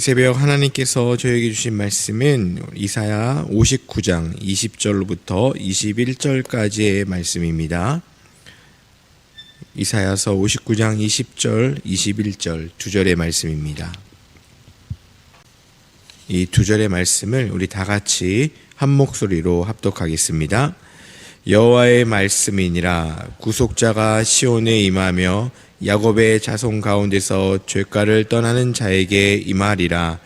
새벽 하나님께서 저에게 주신 말씀은 이사야 59장 20절로부터 21절까지의 말씀입니다. 이사야서 59장 20절, 21절 두 절의 말씀입니다. 이 두 절의 말씀을 우리 다 같이 한 목소리로 합독하겠습니다. 여호와의 말씀이니라. 구속자가 시온에 임하며 야곱의 자손 가운데서 죄가를 떠나는 자에게 임하리라.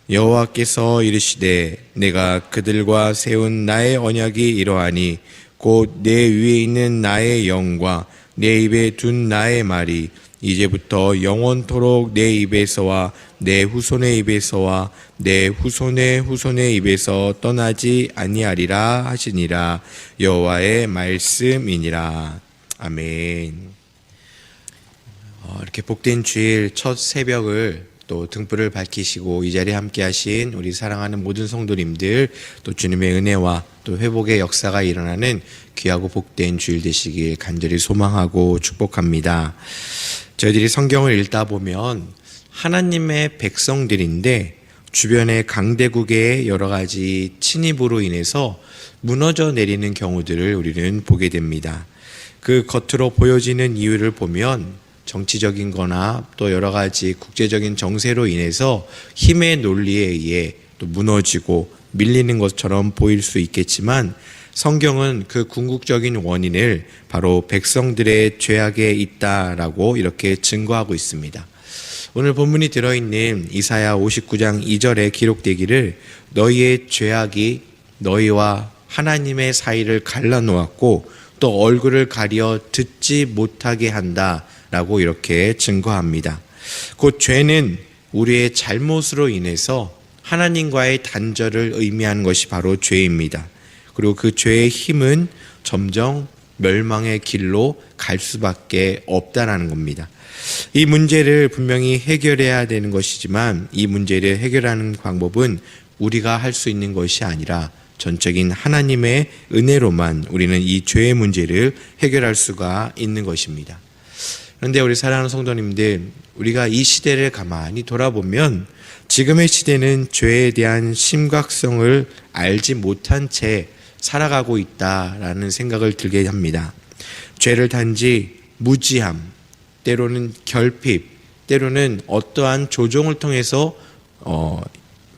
여호와께서 이르시되 내가 그들과 세운 나의 언약이 이러하니 곧 내 위에 있는 나의 영과 내 입에 둔 나의 말이 이제부터 영원토록 내 입에서와 내 후손의 입에서와 내 후손의 후손의 입에서 떠나지 아니하리라 하시니라. 여호와의 말씀이니라. 아멘. 이렇게 복된 주일 첫 새벽을 또 등불을 밝히시고 이 자리에 함께 하신 우리 사랑하는 모든 성도님들, 또 주님의 은혜와 또 회복의 역사가 일어나는 귀하고 복된 주일 되시길 간절히 소망하고 축복합니다. 저희들이 성경을 읽다 보면 하나님의 백성들인데 주변의 강대국의 여러 가지 침입으로 인해서 무너져 내리는 경우들을 우리는 보게 됩니다. 그 겉으로 보여지는 이유를 보면 정치적인 거나 또 여러 가지 국제적인 정세로 인해서 힘의 논리에 의해 또 무너지고 밀리는 것처럼 보일 수 있겠지만 성경은 그 궁극적인 원인을 바로 백성들의 죄악에 있다라고 이렇게 증거하고 있습니다. 오늘 본문이 들어있는 이사야 59장 2절에 기록되기를 너희의 죄악이 너희와 하나님의 사이를 갈라놓았고 또 얼굴을 가려 듣지 못하게 한다 라고 이렇게 증거합니다. 곧 죄는 우리의 잘못으로 인해서 하나님과의 단절을 의미하는 것이 바로 죄입니다. 그리고 그 죄의 힘은 점점 멸망의 길로 갈 수밖에 없다라는 겁니다. 이 문제를 분명히 해결해야 되는 것이지만 이 문제를 해결하는 방법은 우리가 할 수 있는 것이 아니라 전적인 하나님의 은혜로만 우리는 이 죄의 문제를 해결할 수가 있는 것입니다. 그런데 우리 사랑하는 성도님들, 우리가 이 시대를 가만히 돌아보면 지금의 시대는 죄에 대한 심각성을 알지 못한 채 살아가고 있다라는 생각을 들게 합니다. 죄를 단지 무지함, 때로는 결핍, 때로는 어떠한 조정을 통해서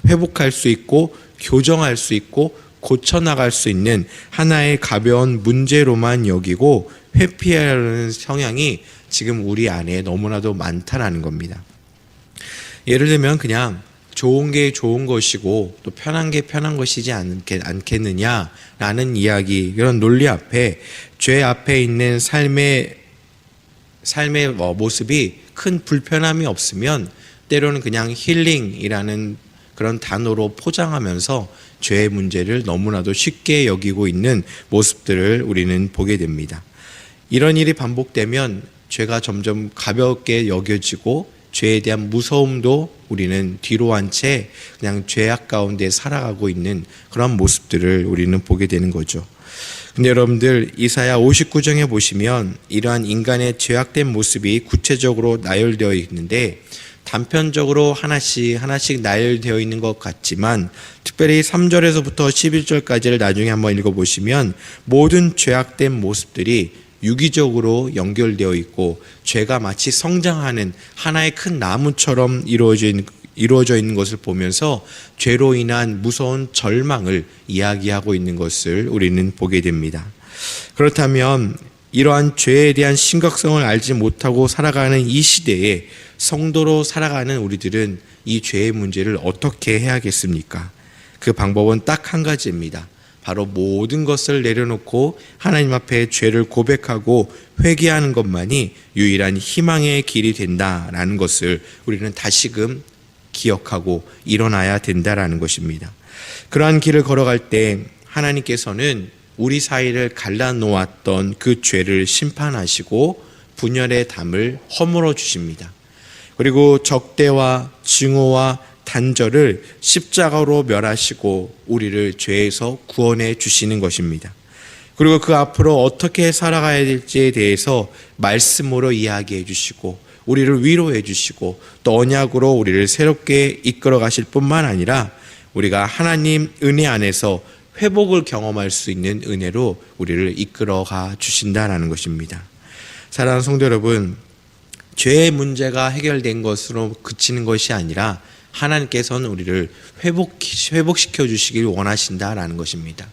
회복할 수 있고 교정할 수 있고 고쳐나갈 수 있는 하나의 가벼운 문제로만 여기고 회피하려는 성향이 지금 우리 안에 너무나도 많다라는 겁니다. 예를 들면 그냥 좋은 게 좋은 것이고 또 편한 게 편한 것이지 않겠느냐라는 이야기, 그런 논리 앞에 죄 앞에 있는 삶의 모습이 큰 불편함이 없으면 때로는 그냥 힐링이라는 그런 단어로 포장하면서 죄의 문제를 너무나도 쉽게 여기고 있는 모습들을 우리는 보게 됩니다. 이런 일이 반복되면 죄가 점점 가볍게 여겨지고 죄에 대한 무서움도 우리는 뒤로 한 채 그냥 죄악 가운데 살아가고 있는 그런 모습들을 우리는 보게 되는 거죠. 근데 여러분들, 이사야 59장에 보시면 이러한 인간의 죄악된 모습이 구체적으로 나열되어 있는데 단편적으로 하나씩 나열되어 있는 것 같지만 특별히 3절에서부터 11절까지를 나중에 한번 읽어보시면 모든 죄악된 모습들이 유기적으로 연결되어 있고 죄가 마치 성장하는 하나의 큰 나무처럼 이루어져 있는 것을 보면서 죄로 인한 무서운 절망을 이야기하고 있는 것을 우리는 보게 됩니다. 그렇다면 이러한 죄에 대한 심각성을 알지 못하고 살아가는 이 시대에 성도로 살아가는 우리들은 이 죄의 문제를 어떻게 해야겠습니까? 그 방법은 딱 한 가지입니다. 바로 모든 것을 내려놓고 하나님 앞에 죄를 고백하고 회개하는 것만이 유일한 희망의 길이 된다라는 것을 우리는 다시금 기억하고 일어나야 된다라는 것입니다. 그러한 길을 걸어갈 때 하나님께서는 우리 사이를 갈라놓았던 그 죄를 심판하시고 분열의 담을 허물어 주십니다. 그리고 적대와 증오와 단절을 십자가로 멸하시고 우리를 죄에서 구원해 주시는 것입니다. 그리고 그 앞으로 어떻게 살아가야 될지에 대해서 말씀으로 이야기해 주시고 우리를 위로해 주시고 또 언약으로 우리를 새롭게 이끌어 가실 뿐만 아니라 우리가 하나님 은혜 안에서 회복을 경험할 수 있는 은혜로 우리를 이끌어가 주신다라는 것입니다. 사랑하는 성도 여러분, 죄의 문제가 해결된 것으로 그치는 것이 아니라 하나님께서는 우리를 회복시켜 주시길 원하신다라는 것입니다.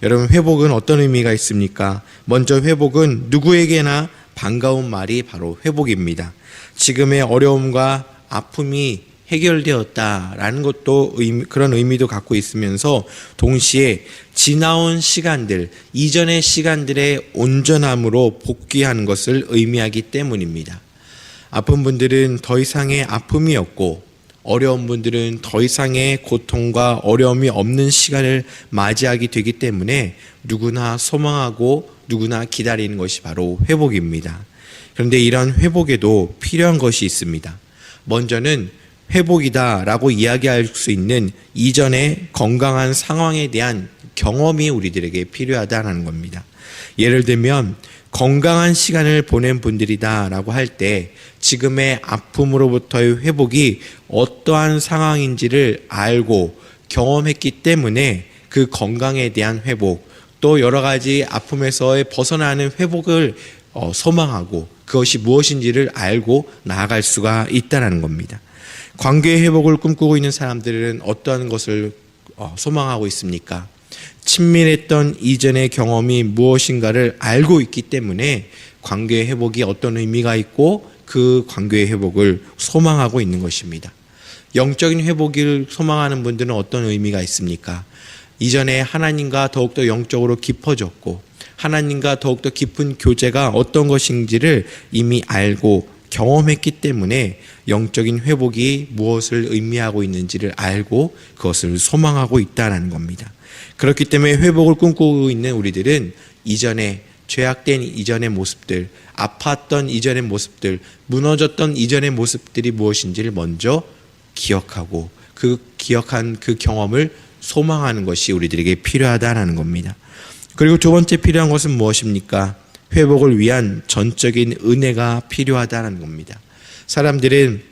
여러분, 회복은 어떤 의미가 있습니까? 먼저 회복은 누구에게나 반가운 말이 바로 회복입니다. 지금의 어려움과 아픔이 해결되었다라는 것도 그런 의미도 갖고 있으면서 동시에 지나온 시간들, 이전의 시간들의 온전함으로 복귀하는 것을 의미하기 때문입니다. 아픈 분들은 더 이상의 아픔이 없고 어려운 분들은 더 이상의 고통과 어려움이 없는 시간을 맞이하게 되기 때문에 누구나 소망하고 누구나 기다리는 것이 바로 회복입니다. 그런데 이런 회복에도 필요한 것이 있습니다. 먼저는 회복이다라고 이야기할 수 있는 이전의 건강한 상황에 대한 경험이 우리들에게 필요하다는 겁니다. 예를 들면 건강한 시간을 보낸 분들이다라고 할 때 지금의 아픔으로부터의 회복이 어떠한 상황인지를 알고 경험했기 때문에 그 건강에 대한 회복, 또 여러 가지 아픔에서의 벗어나는 회복을 소망하고 그것이 무엇인지를 알고 나아갈 수가 있다는 겁니다. 관계의 회복을 꿈꾸고 있는 사람들은 어떠한 것을 소망하고 있습니까? 친밀했던 이전의 경험이 무엇인가를 알고 있기 때문에 관계의 회복이 어떤 의미가 있고 그 관계의 회복을 소망하고 있는 것입니다. 영적인 회복을 소망하는 분들은 어떤 의미가 있습니까? 이전에 하나님과 더욱더 영적으로 깊어졌고 하나님과 더욱더 깊은 교제가 어떤 것인지를 이미 알고 경험했기 때문에 영적인 회복이 무엇을 의미하고 있는지를 알고 그것을 소망하고 있다는 겁니다. 그렇기 때문에 회복을 꿈꾸고 있는 우리들은 이전에 죄악된 이전의 모습들, 아팠던 이전의 모습들, 무너졌던 이전의 모습들이 무엇인지를 먼저 기억하고 그 기억한 그 경험을 소망하는 것이 우리들에게 필요하다는 겁니다. 그리고 두 번째 필요한 것은 무엇입니까? 회복을 위한 전적인 은혜가 필요하다는 겁니다. 사람들은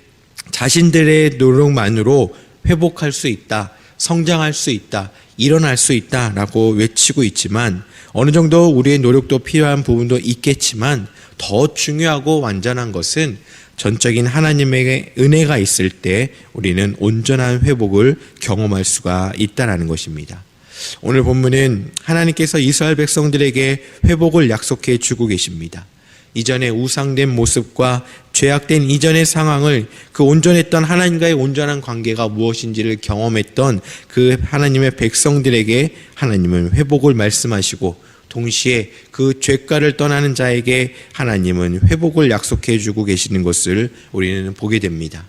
자신들의 노력만으로 회복할 수 있다, 성장할 수 있다, 일어날 수 있다라고 외치고 있지만 어느 정도 우리의 노력도 필요한 부분도 있겠지만 더 중요하고 완전한 것은 전적인 하나님의 은혜가 있을 때 우리는 온전한 회복을 경험할 수가 있다는 것입니다. 오늘 본문은 하나님께서 이스라엘 백성들에게 회복을 약속해 주고 계십니다. 이전의 우상된 모습과 죄악된 이전의 상황을 그 온전했던 하나님과의 온전한 관계가 무엇인지를 경험했던 그 하나님의 백성들에게 하나님은 회복을 말씀하시고 동시에 그 죄가를 떠나는 자에게 하나님은 회복을 약속해 주고 계시는 것을 우리는 보게 됩니다.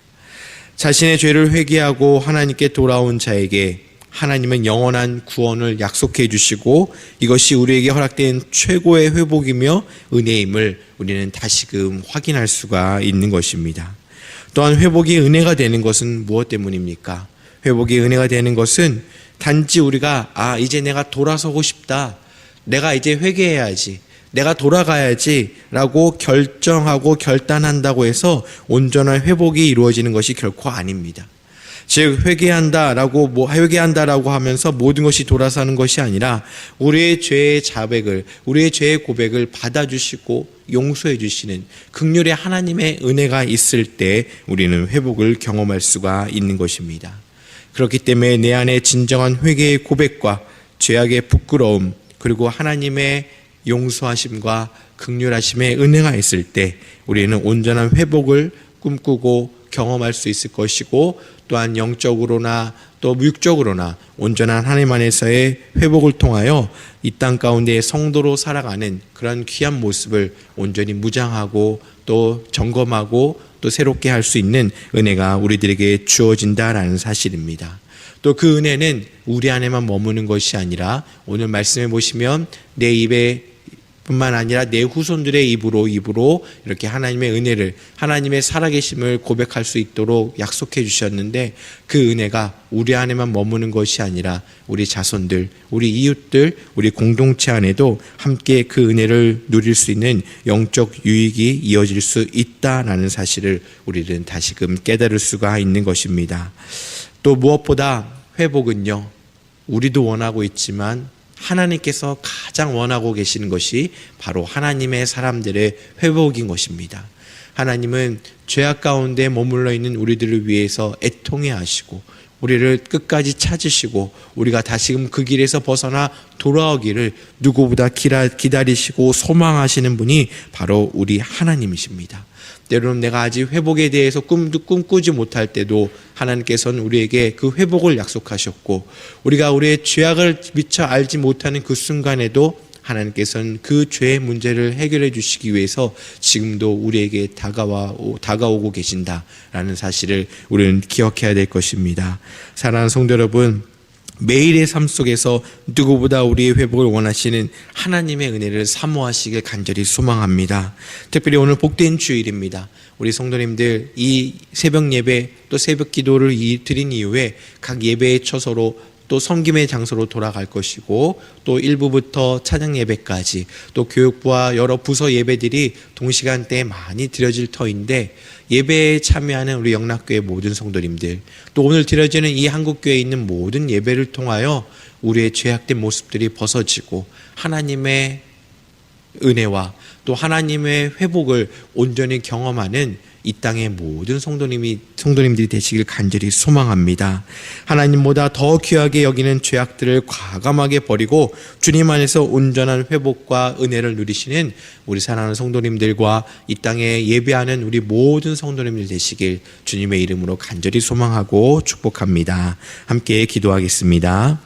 자신의 죄를 회개하고 하나님께 돌아온 자에게 하나님은 영원한 구원을 약속해 주시고 이것이 우리에게 허락된 최고의 회복이며 은혜임을 우리는 다시금 확인할 수가 있는 것입니다. 또한 회복이 은혜가 되는 것은 무엇 때문입니까? 회복이 은혜가 되는 것은 단지 우리가 이제 내가 돌아서고 싶다, 내가 이제 회개해야지, 내가 돌아가야지 라고 결정하고 결단한다고 해서 온전한 회복이 이루어지는 것이 결코 아닙니다. 즉 회개한다라고 하면서 모든 것이 돌아서는 것이 아니라 우리의 죄의 자백을, 우리의 죄의 고백을 받아주시고 용서해 주시는 긍휼의 하나님의 은혜가 있을 때 우리는 회복을 경험할 수가 있는 것입니다. 그렇기 때문에 내 안에 진정한 회개의 고백과 죄악의 부끄러움 그리고 하나님의 용서하심과 긍휼하심의 은혜가 있을 때 우리는 온전한 회복을 꿈꾸고 경험할 수 있을 것이고 또한 영적으로나 또 육적으로나 온전한 하나님 안에서의 회복을 통하여 이 땅 가운데 성도로 살아가는 그런 귀한 모습을 온전히 무장하고 또 점검하고 또 새롭게 할 수 있는 은혜가 우리들에게 주어진다라는 사실입니다. 또 그 은혜는 우리 안에만 머무는 것이 아니라 오늘 말씀해 보시면 내 입에 뿐만 아니라 내 후손들의 입으로 이렇게 하나님의 은혜를, 하나님의 살아계심을 고백할 수 있도록 약속해 주셨는데, 그 은혜가 우리 안에만 머무는 것이 아니라 우리 자손들, 우리 이웃들, 우리 공동체 안에도 함께 그 은혜를 누릴 수 있는 영적 유익이 이어질 수 있다라는 사실을 우리는 다시금 깨달을 수가 있는 것입니다. 또 무엇보다 회복은요, 우리도 원하고 있지만 하나님께서 가장 원하고 계시는 것이 바로 하나님의 사람들의 회복인 것입니다. 하나님은 죄악 가운데 머물러 있는 우리들을 위해서 애통해 하시고 우리를 끝까지 찾으시고 우리가 다시금 그 길에서 벗어나 돌아오기를 누구보다 기다리시고 소망하시는 분이 바로 우리 하나님이십니다. 때로는 내가 아직 회복에 대해서 꿈도 꿈꾸지 못할 때도 하나님께서는 우리에게 그 회복을 약속하셨고, 우리가 우리의 죄악을 미처 알지 못하는 그 순간에도 하나님께서는 그 죄의 문제를 해결해 주시기 위해서 지금도 우리에게 다가오고 계신다라는 사실을 우리는 기억해야 될 것입니다. 사랑하는 성도 여러분, 매일의 삶 속에서 누구보다 우리의 회복을 원하시는 하나님의 은혜를 사모하시길 간절히 소망합니다. 특별히 오늘 복된 주일입니다. 우리 성도님들 이 새벽 예배 또 새벽 기도를 드린 이후에 각 예배의 처소로 또 섬김의 장소로 돌아갈 것이고, 또 1부부터 찬양 예배까지 또 교육부와 여러 부서 예배들이 동시간대에 많이 드려질 터인데, 예배에 참여하는 우리 영락교회 모든 성도님들, 또 오늘 드려지는 이 한국교회에 있는 모든 예배를 통하여 우리의 죄악된 모습들이 벗어지고 하나님의 은혜와 또 하나님의 회복을 온전히 경험하는 이 땅의 모든 성도님들이 되시길 간절히 소망합니다. 하나님보다 더 귀하게 여기는 죄악들을 과감하게 버리고 주님 안에서 온전한 회복과 은혜를 누리시는 우리 사랑하는 성도님들과 이 땅에 예배하는 우리 모든 성도님들 되시길 주님의 이름으로 간절히 소망하고 축복합니다. 함께 기도하겠습니다.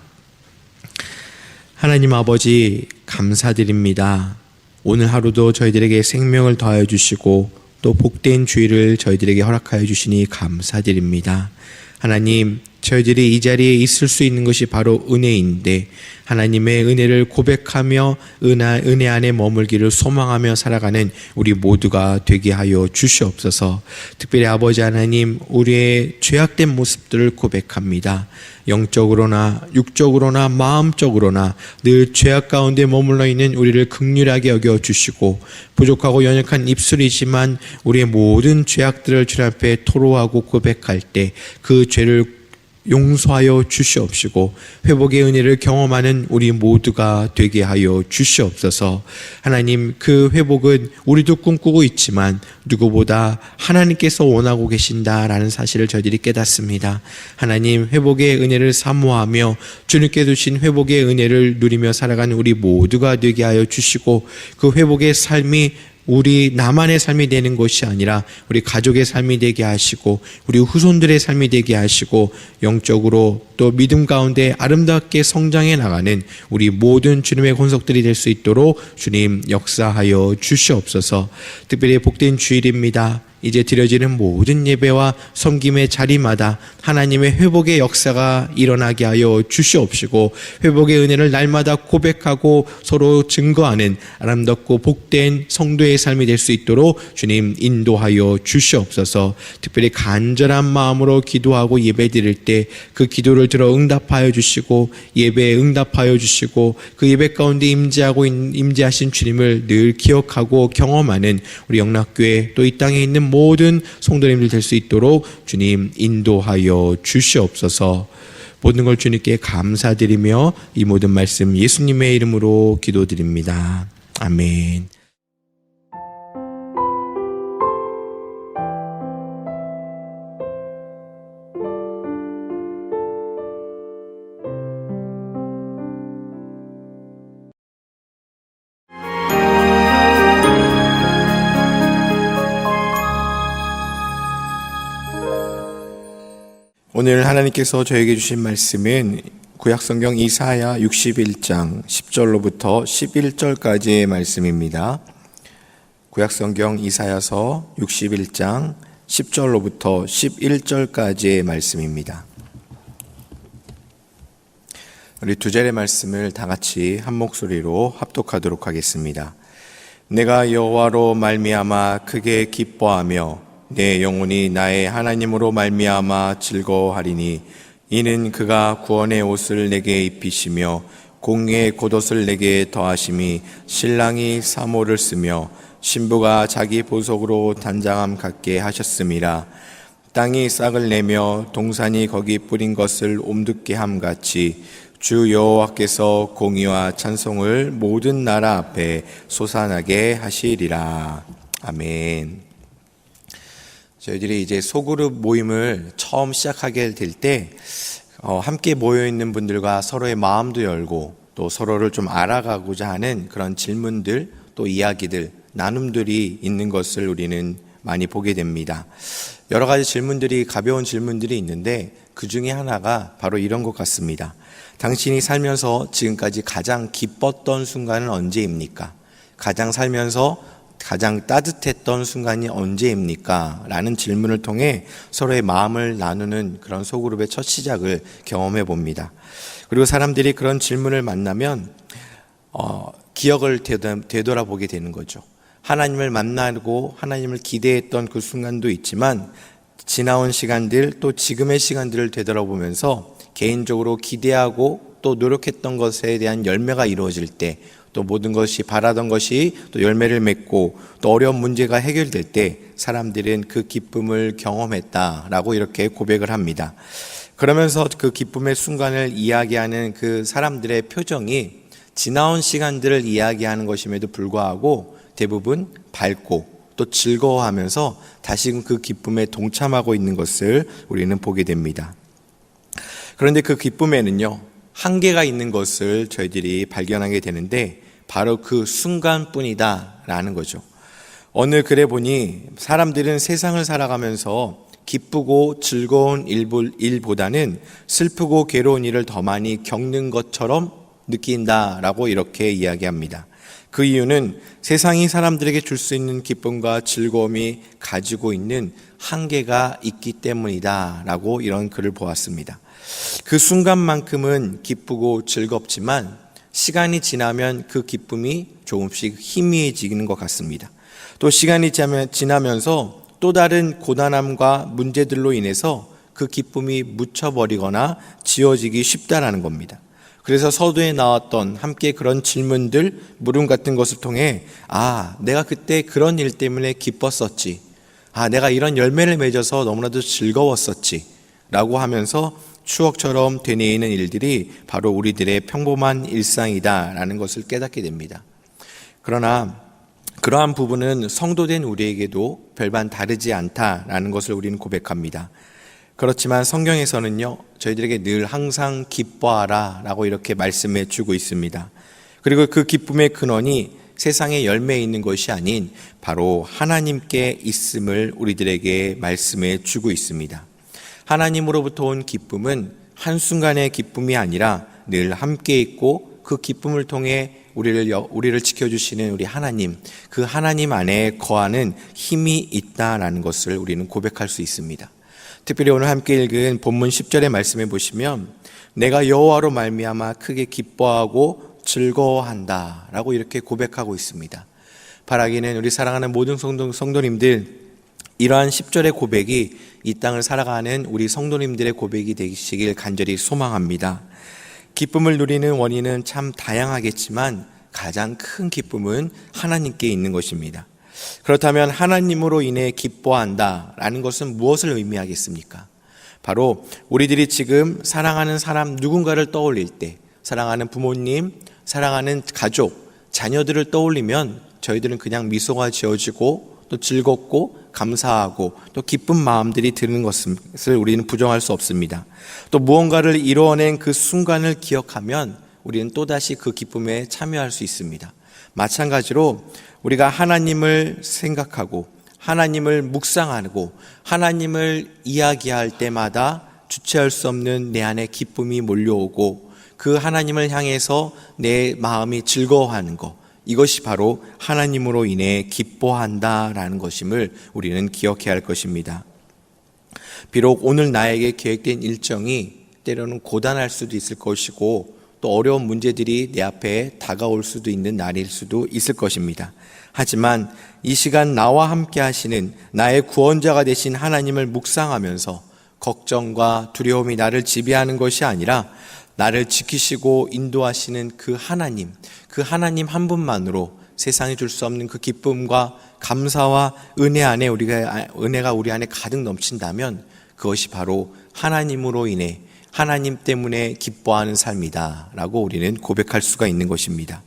하나님 아버지, 감사드립니다. 오늘 하루도 저희들에게 생명을 더하여 주시고 또 복된 주일을 저희들에게 허락하여 주시니 감사드립니다. 하나님, 저희들이 이 자리에 있을 수 있는 것이 바로 은혜인데, 하나님의 은혜를 고백하며 은혜 안에 머물기를 소망하며 살아가는 우리 모두가 되게 하여 주시옵소서. 특별히 아버지 하나님, 우리의 죄악된 모습들을 고백합니다. 영적으로나 육적으로나 마음적으로나 늘 죄악 가운데 머물러 있는 우리를 긍휼하게 여겨 주시고, 부족하고 연약한 입술이지만 우리의 모든 죄악들을 주님 앞에 토로하고 고백할 때 그 죄를 용서하여 주시옵시고 회복의 은혜를 경험하는 우리 모두가 되게 하여 주시옵소서. 하나님, 그 회복은 우리도 꿈꾸고 있지만 누구보다 하나님께서 원하고 계신다라는 사실을 저희들이 깨닫습니다. 하나님, 회복의 은혜를 사모하며 주님께 주신 회복의 은혜를 누리며 살아가는 우리 모두가 되게 하여 주시고, 그 회복의 삶이 우리 나만의 삶이 되는 것이 아니라 우리 가족의 삶이 되게 하시고 우리 후손들의 삶이 되게 하시고, 영적으로 또 믿음 가운데 아름답게 성장해 나가는 우리 모든 주님의 권속들이 될 수 있도록 주님 역사하여 주시옵소서. 특별히 복된 주일입니다. 이제 드려지는 모든 예배와 섬김의 자리마다 하나님의 회복의 역사가 일어나게 하여 주시옵시고, 회복의 은혜를 날마다 고백하고 서로 증거하는 아름답고 복된 성도의 삶이 될 수 있도록 주님 인도하여 주시옵소서. 특별히 간절한 마음으로 기도하고 예배 드릴 때 그 기도를 들어 응답하여 주시고 예배에 응답하여 주시고 그 예배 가운데 임재하신 주님을 늘 기억하고 경험하는 우리 영락교회 또 이 땅에 있는 모든 성도님들 될 수 있도록 주님 인도하여 주시옵소서. 모든 걸 주님께 감사드리며 이 모든 말씀 예수님의 이름으로 기도드립니다. 아멘. 오늘 하나님께서 저에게 주신 말씀은 구약성경 이사야 61장 10절로부터 11절까지의 말씀입니다. 구약성경 이사야서 61장 10절로부터 11절까지의 말씀입니다. 우리 두 절의 말씀을 다 같이 한 목소리로 합독하도록 하겠습니다. 내가 여호와로 말미암아 크게 기뻐하며 내 영혼이 나의 하나님으로 말미암아 즐거워하리니 이는 그가 구원의 옷을 내게 입히시며 공의의 겉옷을 내게 더하심이 신랑이 사모를 쓰며 신부가 자기 보석으로 단장함 갖게 하셨음이라. 땅이 싹을 내며 동산이 거기 뿌린 것을 옴듣게 함 같이 주 여호와께서 공의와 찬송을 모든 나라 앞에 솟아나게 하시리라. 아멘. 저희들이 이제 소그룹 모임을 처음 시작하게 될 때 함께 모여 있는 분들과 서로의 마음도 열고 또 서로를 좀 알아가고자 하는 그런 질문들, 또 이야기들, 나눔들이 있는 것을 우리는 많이 보게 됩니다. 여러 가지 질문들이, 가벼운 질문들이 있는데 그 중에 하나가 바로 이런 것 같습니다. 당신이 살면서 지금까지 가장 기뻤던 순간은 언제입니까? 살면서 가장 따뜻했던 순간이 언제입니까? 라는 질문을 통해 서로의 마음을 나누는 그런 소그룹의 첫 시작을 경험해 봅니다. 그리고 사람들이 그런 질문을 만나면 기억을 되돌아보게 되는 거죠. 하나님을 만나고 하나님을 기대했던 그 순간도 있지만 지나온 시간들, 또 지금의 시간들을 되돌아보면서 개인적으로 기대하고 또 노력했던 것에 대한 열매가 이루어질 때, 또 모든 것이 바라던 것이 또 열매를 맺고 또 어려운 문제가 해결될 때 사람들은 그 기쁨을 경험했다라고 이렇게 고백을 합니다. 그러면서 그 기쁨의 순간을 이야기하는 그 사람들의 표정이 지나온 시간들을 이야기하는 것임에도 불구하고 대부분 밝고 또 즐거워하면서 다시금 그 기쁨에 동참하고 있는 것을 우리는 보게 됩니다. 그런데 그 기쁨에는요, 한계가 있는 것을 저희들이 발견하게 되는데 바로 그 순간뿐이다 라는 거죠. 어느 글에 보니 사람들은 세상을 살아가면서 기쁘고 즐거운 일보다는 슬프고 괴로운 일을 더 많이 겪는 것처럼 느낀다라고 이렇게 이야기합니다. 그 이유는 세상이 사람들에게 줄 수 있는 기쁨과 즐거움이 가지고 있는 한계가 있기 때문이다라고 이런 글을 보았습니다. 그 순간만큼은 기쁘고 즐겁지만 시간이 지나면 그 기쁨이 조금씩 희미해지는 것 같습니다. 또 시간이 지나면서 또 다른 고단함과 문제들로 인해서 그 기쁨이 묻혀버리거나 지워지기 쉽다라는 겁니다. 그래서 서두에 나왔던 함께 그런 질문들, 물음 같은 것을 통해 내가 그때 그런 일 때문에 기뻤었지, 내가 이런 열매를 맺어서 너무나도 즐거웠었지 라고 하면서 추억처럼 되뇌이는 일들이 바로 우리들의 평범한 일상이다라는 것을 깨닫게 됩니다. 그러나 그러한 부분은 성도된 우리에게도 별반 다르지 않다라는 것을 우리는 고백합니다. 그렇지만 성경에서는요, 저희들에게 늘 항상 기뻐하라 라고 이렇게 말씀해 주고 있습니다. 그리고 그 기쁨의 근원이 세상의 열매에 있는 것이 아닌 바로 하나님께 있음을 우리들에게 말씀해 주고 있습니다. 하나님으로부터 온 기쁨은 한순간의 기쁨이 아니라 늘 함께 있고 그 기쁨을 통해 우리를 지켜주시는 우리 하나님, 그 하나님 안에 거하는 힘이 있다라는 것을 우리는 고백할 수 있습니다. 특별히 오늘 함께 읽은 본문 10절의 말씀에 보시면 내가 여호와로 말미암아 크게 기뻐하고 즐거워한다 라고 이렇게 고백하고 있습니다. 바라기는 우리 사랑하는 모든 성도님들, 이러한 10절의 고백이 이 땅을 살아가는 우리 성도님들의 고백이 되시길 간절히 소망합니다. 기쁨을 누리는 원인은 참 다양하겠지만 가장 큰 기쁨은 하나님께 있는 것입니다. 그렇다면 하나님으로 인해 기뻐한다라는 것은 무엇을 의미하겠습니까? 바로 우리들이 지금 사랑하는 사람 누군가를 떠올릴 때, 사랑하는 부모님, 사랑하는 가족, 자녀들을 떠올리면 저희들은 그냥 미소가 지어지고 또 즐겁고 감사하고 또 기쁜 마음들이 드는 것을 우리는 부정할 수 없습니다. 또 무언가를 이루어낸 그 순간을 기억하면 우리는 또다시 그 기쁨에 참여할 수 있습니다. 마찬가지로 우리가 하나님을 생각하고 하나님을 묵상하고 하나님을 이야기할 때마다 주체할 수 없는 내 안에 기쁨이 몰려오고 그 하나님을 향해서 내 마음이 즐거워하는 것, 이것이 바로 하나님으로 인해 기뻐한다라는 것임을 우리는 기억해야 할 것입니다. 비록 오늘 나에게 계획된 일정이 때로는 고단할 수도 있을 것이고 또 어려운 문제들이 내 앞에 다가올 수도 있는 날일 수도 있을 것입니다. 하지만 이 시간 나와 함께 하시는 나의 구원자가 되신 하나님을 묵상하면서 걱정과 두려움이 나를 지배하는 것이 아니라 나를 지키시고 인도하시는 그 하나님 한 분만으로 세상이 줄 수 없는 그 기쁨과 감사와 은혜 안에 은혜가 우리 안에 가득 넘친다면 그것이 바로 하나님으로 인해 하나님 때문에 기뻐하는 삶이다 라고 우리는 고백할 수가 있는 것입니다.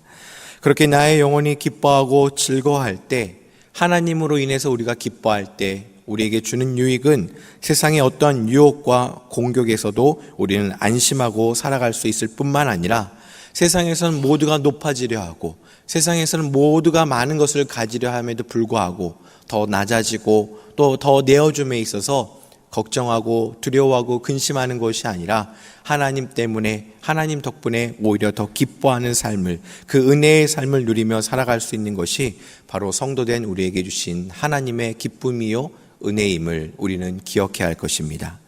그렇게 나의 영혼이 기뻐하고 즐거워할 때, 하나님으로 인해서 우리가 기뻐할 때 우리에게 주는 유익은 세상의 어떠한 유혹과 공격에서도 우리는 안심하고 살아갈 수 있을 뿐만 아니라 세상에서는 모두가 높아지려 하고 세상에서는 모두가 많은 것을 가지려 함에도 불구하고 더 낮아지고 또 더 내어줌에 있어서 걱정하고 두려워하고 근심하는 것이 아니라 하나님 때문에, 하나님 덕분에 오히려 더 기뻐하는 삶을, 그 은혜의 삶을 누리며 살아갈 수 있는 것이 바로 성도된 우리에게 주신 하나님의 기쁨이요 은혜임을 우리는 기억해야 할 것입니다.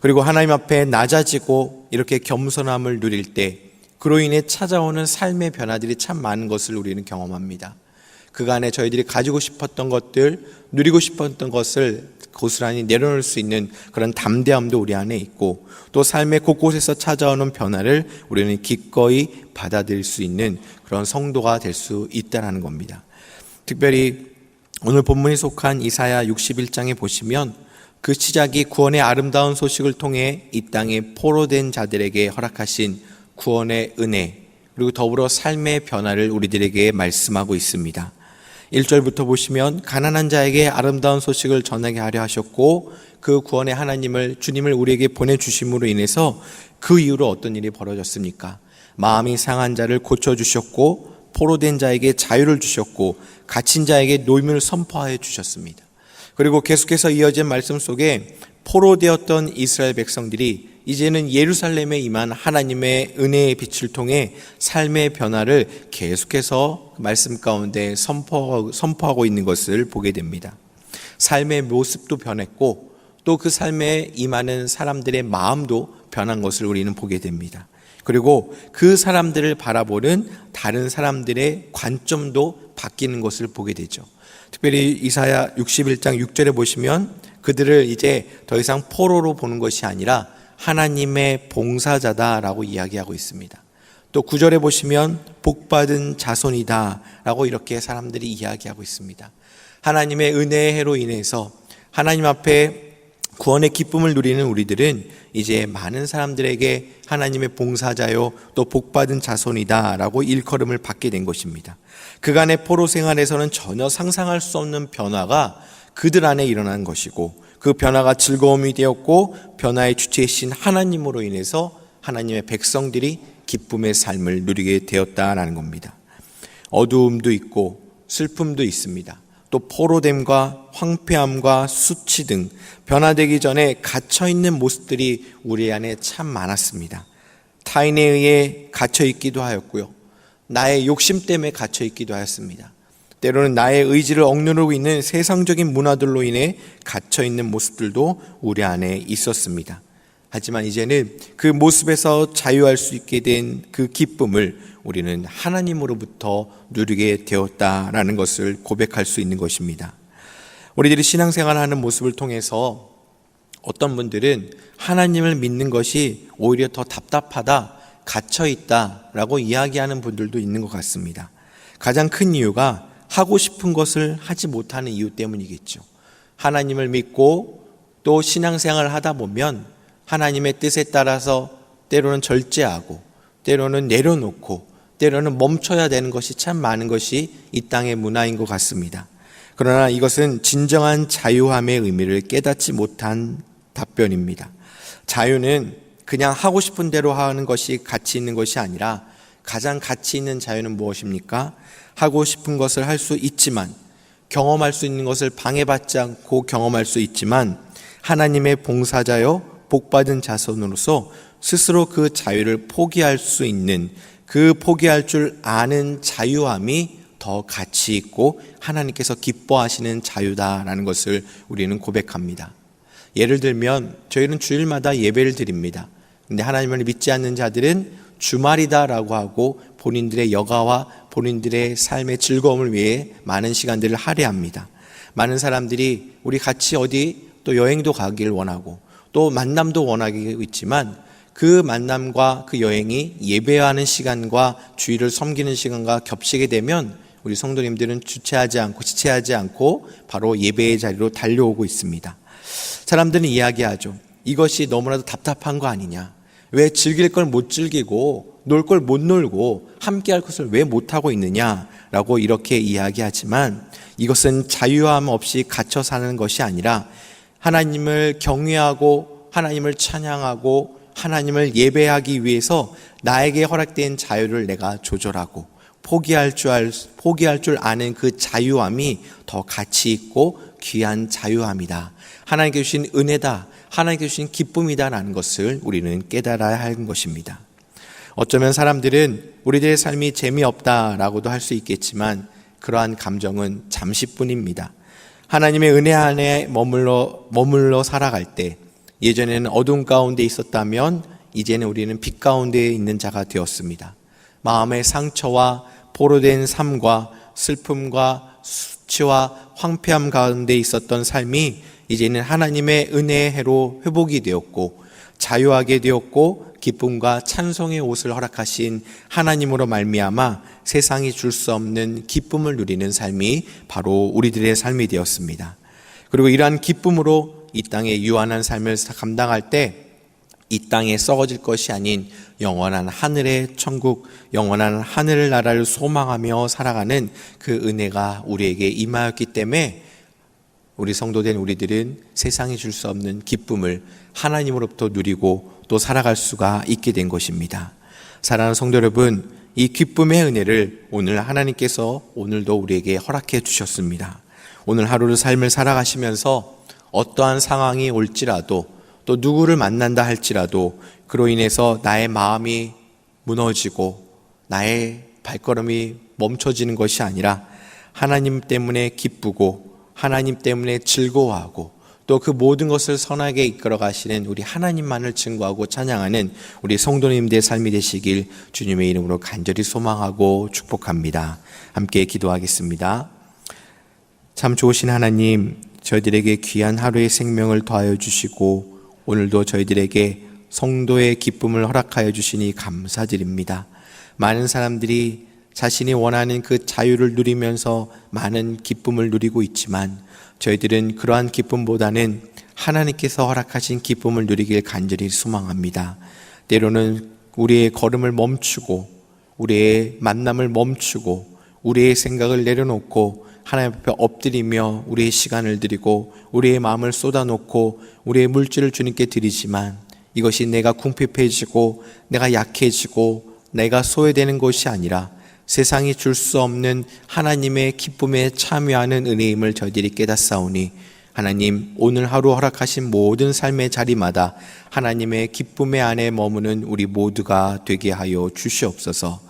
그리고 하나님 앞에 낮아지고 이렇게 겸손함을 누릴 때 그로 인해 찾아오는 삶의 변화들이 참 많은 것을 우리는 경험합니다. 그간에 저희들이 가지고 싶었던 것들, 누리고 싶었던 것을 고스란히 내려놓을 수 있는 그런 담대함도 우리 안에 있고, 또 삶의 곳곳에서 찾아오는 변화를 우리는 기꺼이 받아들일 수 있는 그런 성도가 될 수 있다는 겁니다. 특별히 오늘 본문에 속한 이사야 61장에 보시면 그 시작이 구원의 아름다운 소식을 통해 이 땅에 포로된 자들에게 허락하신 구원의 은혜, 그리고 더불어 삶의 변화를 우리들에게 말씀하고 있습니다. 1절부터 보시면 가난한 자에게 아름다운 소식을 전하게 하려 하셨고 그 구원의 하나님을, 주님을 우리에게 보내주심으로 인해서 그 이후로 어떤 일이 벌어졌습니까? 마음이 상한 자를 고쳐주셨고 포로된 자에게 자유를 주셨고 갇힌 자에게 노임을 선포하여 주셨습니다. 그리고 계속해서 이어진 말씀 속에 포로되었던 이스라엘 백성들이 이제는 예루살렘에 임한 하나님의 은혜의 빛을 통해 삶의 변화를 계속해서 말씀 가운데 선포하고 있는 것을 보게 됩니다. 삶의 모습도 변했고 또 그 삶에 임하는 사람들의 마음도 변한 것을 우리는 보게 됩니다. 그리고 그 사람들을 바라보는 다른 사람들의 관점도 바뀌는 것을 보게 되죠. 특별히 이사야 61장 6절에 보시면 그들을 이제 더 이상 포로로 보는 것이 아니라 하나님의 봉사자다라고 이야기하고 있습니다. 또 9절에 보시면 복받은 자손이다 라고 이렇게 사람들이 이야기하고 있습니다. 하나님의 은혜의 해로 인해서 하나님 앞에 구원의 기쁨을 누리는 우리들은 이제 많은 사람들에게 하나님의 봉사자요 또 복받은 자손이다 라고 일컬음을 받게 된 것입니다. 그간의 포로 생활에서는 전혀 상상할 수 없는 변화가 그들 안에 일어난 것이고 그 변화가 즐거움이 되었고 변화의 주체이신 하나님으로 인해서 하나님의 백성들이 기쁨의 삶을 누리게 되었다라는 겁니다. 어두움도 있고 슬픔도 있습니다. 또 포로됨과 황폐함과 수치 등 변화되기 전에 갇혀있는 모습들이 우리 안에 참 많았습니다. 타인에 의해 갇혀있기도 하였고요. 나의 욕심 때문에 갇혀있기도 하였습니다. 때로는 나의 의지를 억누르고 있는 세상적인 문화들로 인해 갇혀있는 모습들도 우리 안에 있었습니다. 하지만 이제는 그 모습에서 자유할 수 있게 된 그 기쁨을 우리는 하나님으로부터 누리게 되었다라는 것을 고백할 수 있는 것입니다. 우리들이 신앙생활하는 모습을 통해서 어떤 분들은 하나님을 믿는 것이 오히려 더 답답하다, 갇혀있다라고 이야기하는 분들도 있는 것 같습니다. 가장 큰 이유가 하고 싶은 것을 하지 못하는 이유 때문이겠죠. 하나님을 믿고 또 신앙생활을 하다 보면 하나님의 뜻에 따라서 때로는 절제하고 때로는 내려놓고 때로는 멈춰야 되는 것이 참 많은 것이 이 땅의 문화인 것 같습니다. 그러나 이것은 진정한 자유함의 의미를 깨닫지 못한 답변입니다. 자유는 그냥 하고 싶은 대로 하는 것이 가치 있는 것이 아니라 가장 가치 있는 자유는 무엇입니까? 하고 싶은 것을 할 수 있지만, 경험할 수 있는 것을 방해받지 않고 경험할 수 있지만 하나님의 봉사자요 복받은 자손으로서 스스로 그 자유를 포기할 수 있는, 그 포기할 줄 아는 자유함이 더 가치 있고 하나님께서 기뻐하시는 자유다라는 것을 우리는 고백합니다. 예를 들면 저희는 주일마다 예배를 드립니다. 근데 하나님을 믿지 않는 자들은 주말이다라고 하고 본인들의 여가와 본인들의 삶의 즐거움을 위해 많은 시간들을 할애합니다. 많은 사람들이 우리 같이 어디 또 여행도 가길 원하고 또 만남도 원하고 있지만 그 만남과 그 여행이 예배하는 시간과 주일을 섬기는 시간과 겹치게 되면 우리 성도님들은 지체하지 않고 바로 예배의 자리로 달려오고 있습니다. 사람들은 이야기하죠. 이것이 너무나도 답답한 거 아니냐? 왜 즐길 걸 못 즐기고 놀 걸 못 놀고 함께할 것을 왜 못하고 있느냐라고 이렇게 이야기하지만 이것은 자유함 없이 갇혀 사는 것이 아니라 하나님을 경외하고 하나님을 찬양하고 하나님을 예배하기 위해서 나에게 허락된 자유를 내가 조절하고 포기할 줄 아는 그 자유함이 더 가치 있고 귀한 자유함이다. 하나님께 주신 은혜다. 하나님께 주신 기쁨이다라는 것을 우리는 깨달아야 하는 것입니다. 어쩌면 사람들은 우리들의 삶이 재미없다라고도 할 수 있겠지만 그러한 감정은 잠시뿐입니다. 하나님의 은혜 안에 머물러 살아갈 때 예전에는 어둠 가운데 있었다면 이제는 우리는 빛 가운데 있는 자가 되었습니다. 마음의 상처와 포로된 삶과 슬픔과 수치와 황폐함 가운데 있었던 삶이 이제는 하나님의 은혜의 해로 회복이 되었고 자유하게 되었고 기쁨과 찬송의 옷을 허락하신 하나님으로 말미암아 세상이 줄 수 없는 기쁨을 누리는 삶이 바로 우리들의 삶이 되었습니다. 그리고 이러한 기쁨으로 이 땅의 유한한 삶을 감당할 때 이 땅에 썩어질 것이 아닌 영원한 하늘의 천국, 영원한 하늘 나라를 소망하며 살아가는 그 은혜가 우리에게 임하였기 때문에 우리 성도된 우리들은 세상이 줄 수 없는 기쁨을 하나님으로부터 누리고 또 살아갈 수가 있게 된 것입니다. 사랑하는 성도 여러분, 이 기쁨의 은혜를 오늘 하나님께서 오늘도 우리에게 허락해 주셨습니다. 오늘 하루를 삶을 살아가시면서 어떠한 상황이 올지라도 또 누구를 만난다 할지라도 그로 인해서 나의 마음이 무너지고 나의 발걸음이 멈춰지는 것이 아니라 하나님 때문에 기쁘고 하나님 때문에 즐거워하고 또 그 모든 것을 선하게 이끌어 가시는 우리 하나님만을 증거하고 찬양하는 우리 성도님들의 삶이 되시길 주님의 이름으로 간절히 소망하고 축복합니다. 함께 기도하겠습니다. 참 좋으신 하나님, 저희들에게 귀한 하루의 생명을 더하여 주시고 오늘도 저희들에게 성도의 기쁨을 허락하여 주시니 감사드립니다. 많은 사람들이 자신이 원하는 그 자유를 누리면서 많은 기쁨을 누리고 있지만 저희들은 그러한 기쁨보다는 하나님께서 허락하신 기쁨을 누리길 간절히 소망합니다. 때로는 우리의 걸음을 멈추고 우리의 만남을 멈추고 우리의 생각을 내려놓고 하나님 앞에 엎드리며 우리의 시간을 드리고 우리의 마음을 쏟아놓고 우리의 물질을 주님께 드리지만 이것이 내가 궁핍해지고 내가 약해지고 내가 소외되는 것이 아니라 세상이 줄 수 없는 하나님의 기쁨에 참여하는 은혜임을 저희들이 깨닫사오니 하나님, 오늘 하루 허락하신 모든 삶의 자리마다 하나님의 기쁨의 안에 머무는 우리 모두가 되게 하여 주시옵소서.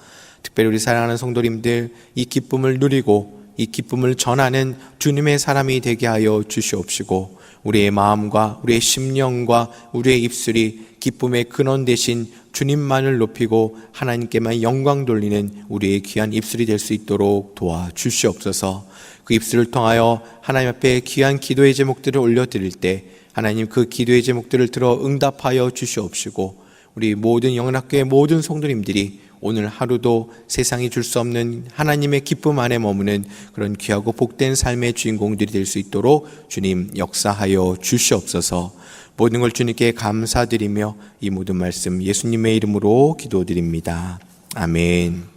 특별히 우리 사랑하는 성도님들 이 기쁨을 누리고 이 기쁨을 전하는 주님의 사람이 되게 하여 주시옵시고 우리의 마음과 우리의 심령과 우리의 입술이 기쁨의 근원 되신 주님만을 높이고 하나님께만 영광 돌리는 우리의 귀한 입술이 될 수 있도록 도와주시옵소서. 그 입술을 통하여 하나님 앞에 귀한 기도의 제목들을 올려드릴 때 하나님 그 기도의 제목들을 들어 응답하여 주시옵시고 우리 모든 영원학교의 모든 성도님들이 오늘 하루도 세상이 줄 수 없는 하나님의 기쁨 안에 머무는 그런 귀하고 복된 삶의 주인공들이 될 수 있도록 주님 역사하여 주시옵소서. 모든 걸 주님께 감사드리며 이 모든 말씀 예수님의 이름으로 기도드립니다. 아멘.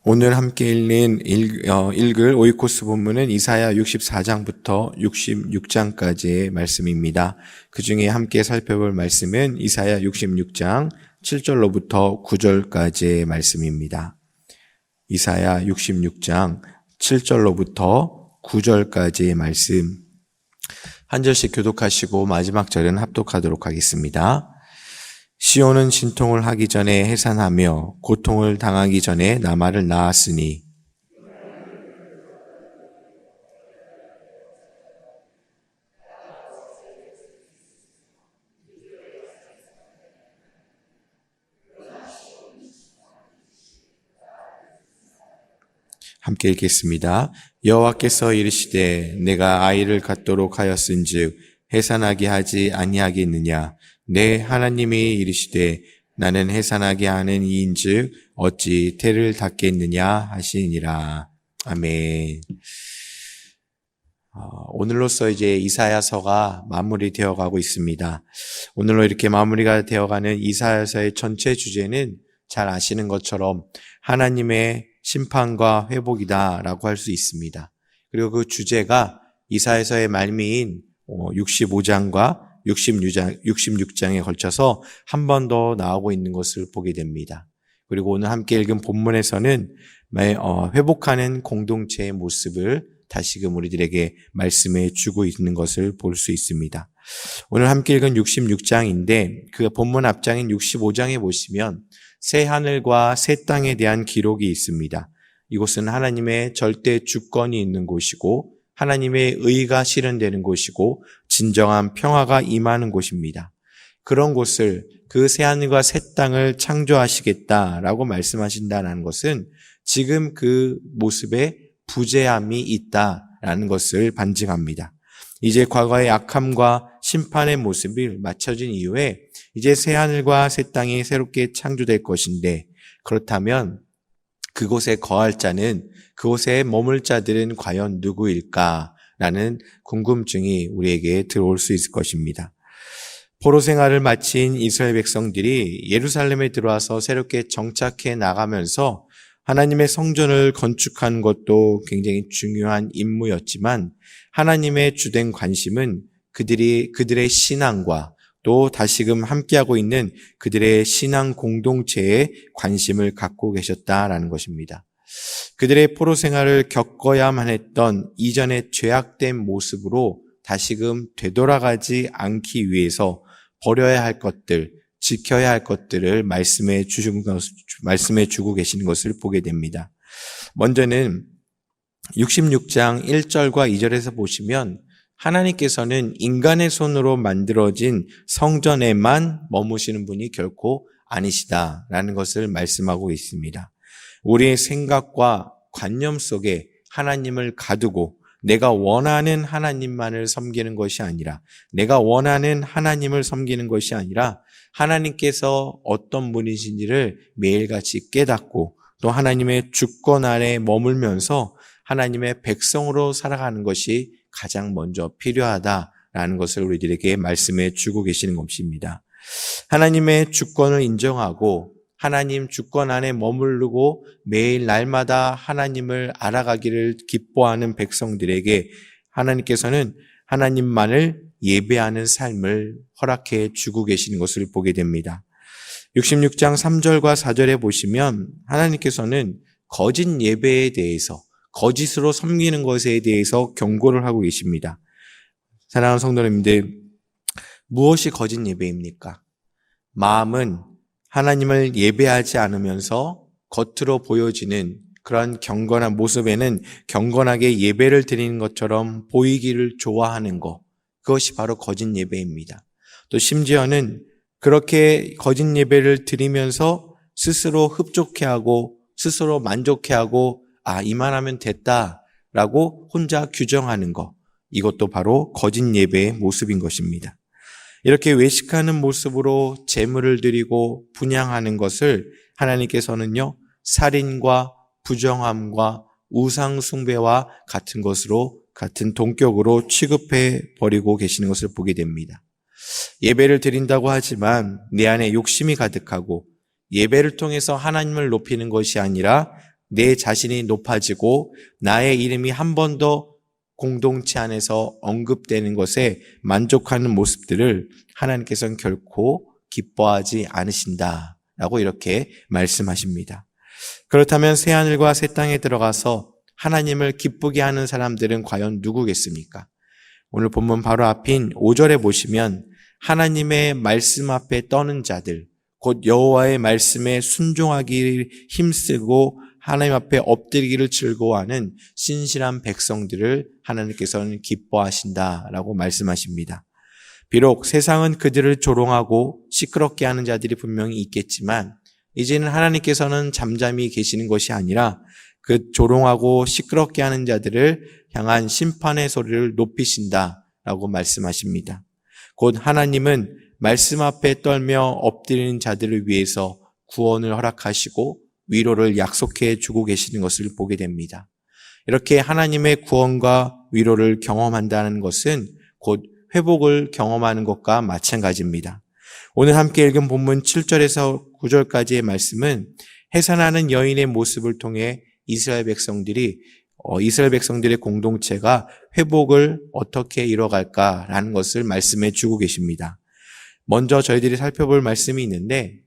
오늘 함께 읽을 오이코스 본문은 이사야 64장부터 66장까지의 말씀입니다. 그 중에 함께 살펴볼 말씀은 이사야 66장 7절로부터 9절까지의 말씀입니다. 이사야 66장 7절로부터 9절까지의 말씀. 한 절씩 교독하시고 마지막 절은 합독하도록 하겠습니다. 시온은 진통을 하기 전에 해산하며 고통을 당하기 전에 나말을 낳았으니 함께 읽겠습니다. 여호와께서 이르시되 내가 아이를 갖도록 하였은즉 해산하게 하지 아니하겠느냐. 내 하나님이 이르시되 나는 해산하게 하는 이인즉 어찌 태를 닫겠느냐 하시니라. 아멘. 오늘로써 이제 이사야서가 마무리되어 가고 있습니다. 오늘로 이렇게 마무리가 되어가는 이사야서의 전체 주제는 잘 아시는 것처럼 하나님의 심판과 회복이다라고 할 수 있습니다. 그리고 그 주제가 이사야서의 말미인 65장과 66장에 걸쳐서 한 번 더 나오고 있는 것을 보게 됩니다. 그리고 오늘 함께 읽은 본문에서는 회복하는 공동체의 모습을 다시금 우리들에게 말씀해 주고 있는 것을 볼 수 있습니다. 오늘 함께 읽은 66장인데 그 본문 앞장인 65장에 보시면 새 하늘과 새 땅에 대한 기록이 있습니다. 이곳은 하나님의 절대 주권이 있는 곳이고 하나님의 의가 실현되는 곳이고 진정한 평화가 임하는 곳입니다. 그런 곳을 그 새 하늘과 새 땅을 창조하시겠다라고 말씀하신다는 것은 지금 그 모습에 부재함이 있다라는 것을 반증합니다. 이제 과거의 악함과 심판의 모습이 맞춰진 이후에 이제 새 하늘과 새 땅이 새롭게 창조될 것인데 그렇다면 그곳에 거할 자는 그곳에 머물 자들은 과연 누구일까라는 궁금증이 우리에게 들어올 수 있을 것입니다. 포로 생활을 마친 이스라엘 백성들이 예루살렘에 들어와서 새롭게 정착해 나가면서 하나님의 성전을 건축하는 것도 굉장히 중요한 임무였지만 하나님의 주된 관심은 그들의 신앙과 또 다시금 함께하고 있는 그들의 신앙 공동체에 관심을 갖고 계셨다라는 것입니다. 그들의 포로 생활을 겪어야만 했던 이전의 죄악된 모습으로 다시금 되돌아가지 않기 위해서 버려야 할 것들, 지켜야 할 것들을 말씀해 주고 계시는 것을 보게 됩니다. 먼저는 66장 1절과 2절에서 보시면 하나님께서는 인간의 손으로 만들어진 성전에만 머무시는 분이 결코 아니시다라는 것을 말씀하고 있습니다. 우리의 생각과 관념 속에 하나님을 가두고 내가 원하는 하나님만을 섬기는 것이 아니라 내가 원하는 하나님을 섬기는 것이 아니라 하나님께서 어떤 분이신지를 매일같이 깨닫고 또 하나님의 주권 아래 머물면서 하나님의 백성으로 살아가는 것이 가장 먼저 필요하다라는 것을 우리들에게 말씀해 주고 계시는 것입니다. 하나님의 주권을 인정하고 하나님 주권 안에 머무르고 매일 날마다 하나님을 알아가기를 기뻐하는 백성들에게 하나님께서는 하나님만을 예배하는 삶을 허락해 주고 계시는 것을 보게 됩니다. 66장 3절과 4절에 보시면 하나님께서는 거짓 예배에 대해서 거짓으로 섬기는 것에 대해서 경고를 하고 계십니다. 사랑하는 성도님들, 무엇이 거짓 예배입니까? 마음은 하나님을 예배하지 않으면서 겉으로 보여지는 그런 경건한 모습에는 경건하게 예배를 드리는 것처럼 보이기를 좋아하는 것, 그것이 바로 거짓 예배입니다. 또 심지어는 그렇게 거짓 예배를 드리면서 스스로 흡족해하고 스스로 만족해하고 이만하면 됐다라고 혼자 규정하는 것, 이것도 바로 거짓 예배의 모습인 것입니다. 이렇게 외식하는 모습으로 제물을 드리고 분향하는 것을 하나님께서는요, 살인과 부정함과 우상 숭배와 같은 것으로 같은 동격으로 취급해 버리고 계시는 것을 보게 됩니다. 예배를 드린다고 하지만 내 안에 욕심이 가득하고 예배를 통해서 하나님을 높이는 것이 아니라 내 자신이 높아지고 나의 이름이 한 번 더 공동체 안에서 언급되는 것에 만족하는 모습들을 하나님께서는 결코 기뻐하지 않으신다라고 이렇게 말씀하십니다. 그렇다면 새하늘과 새 땅에 들어가서 하나님을 기쁘게 하는 사람들은 과연 누구겠습니까? 오늘 본문 바로 앞인 5절에 보시면 하나님의 말씀 앞에 떠는 자들, 곧 여호와의 말씀에 순종하기를 힘쓰고 하나님 앞에 엎드리기를 즐거워하는 신실한 백성들을 하나님께서는 기뻐하신다라고 말씀하십니다. 비록 세상은 그들을 조롱하고 시끄럽게 하는 자들이 분명히 있겠지만 이제는 하나님께서는 잠잠히 계시는 것이 아니라 그 조롱하고 시끄럽게 하는 자들을 향한 심판의 소리를 높이신다라고 말씀하십니다. 곧 하나님은 말씀 앞에 떨며 엎드리는 자들을 위해서 구원을 허락하시고 위로를 약속해 주고 계시는 것을 보게 됩니다. 이렇게 하나님의 구원과 위로를 경험한다는 것은 곧 회복을 경험하는 것과 마찬가지입니다. 오늘 함께 읽은 본문 7절에서 9절까지의 말씀은 해산하는 여인의 모습을 통해 이스라엘 백성들의 공동체가 회복을 어떻게 이뤄갈까라는 것을 말씀해 주고 계십니다. 먼저 저희들이 살펴볼 말씀이 있는데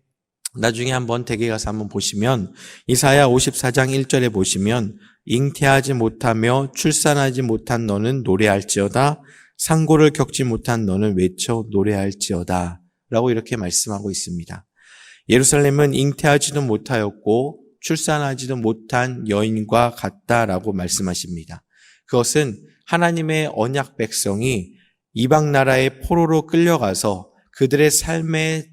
나중에 한번 댁에 가서 한번 보시면 이사야 54장 1절에 보시면 잉태하지 못하며 출산하지 못한 너는 노래할지어다 상고를 겪지 못한 너는 외쳐 노래할지어다 라고 이렇게 말씀하고 있습니다. 예루살렘은 잉태하지도 못하였고 출산하지도 못한 여인과 같다라고 말씀하십니다. 그것은 하나님의 언약 백성이 이방 나라의 포로로 끌려가서 그들의 삶의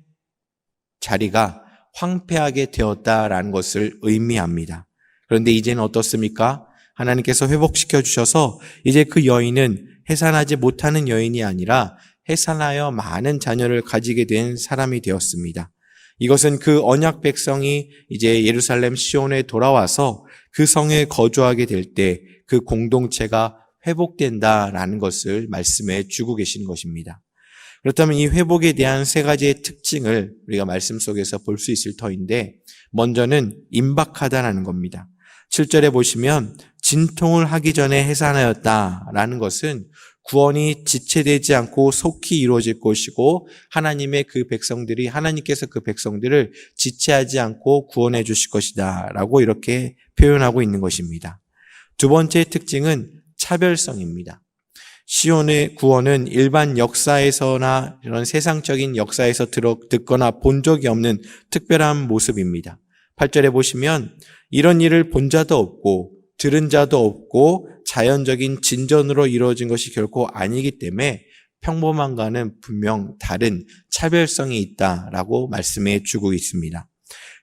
자리가 황폐하게 되었다라는 것을 의미합니다. 그런데 이제는 어떻습니까? 하나님께서 회복시켜 주셔서 이제 그 여인은 해산하지 못하는 여인이 아니라 해산하여 많은 자녀를 가지게 된 사람이 되었습니다. 이것은 그 언약 백성이 이제 예루살렘 시온에 돌아와서 그 성에 거주하게 될 때 그 공동체가 회복된다라는 것을 말씀해 주고 계신 것입니다. 그렇다면 이 회복에 대한 세 가지의 특징을 우리가 말씀 속에서 볼 수 있을 터인데 먼저는 임박하다라는 겁니다. 7절에 보시면 진통을 하기 전에 해산하였다라는 것은 구원이 지체되지 않고 속히 이루어질 것이고 하나님께서 그 백성들을 지체하지 않고 구원해 주실 것이다 라고 이렇게 표현하고 있는 것입니다. 두 번째 특징은 차별성입니다. 시온의 구원은 일반 역사에서나 이런 세상적인 역사에서 듣거나 본 적이 없는 특별한 모습입니다. 8절에 보시면 이런 일을 본 자도 없고 들은 자도 없고 자연적인 진전으로 이루어진 것이 결코 아니기 때문에 평범한가는 분명 다른 차별성이 있다라고 말씀해 주고 있습니다.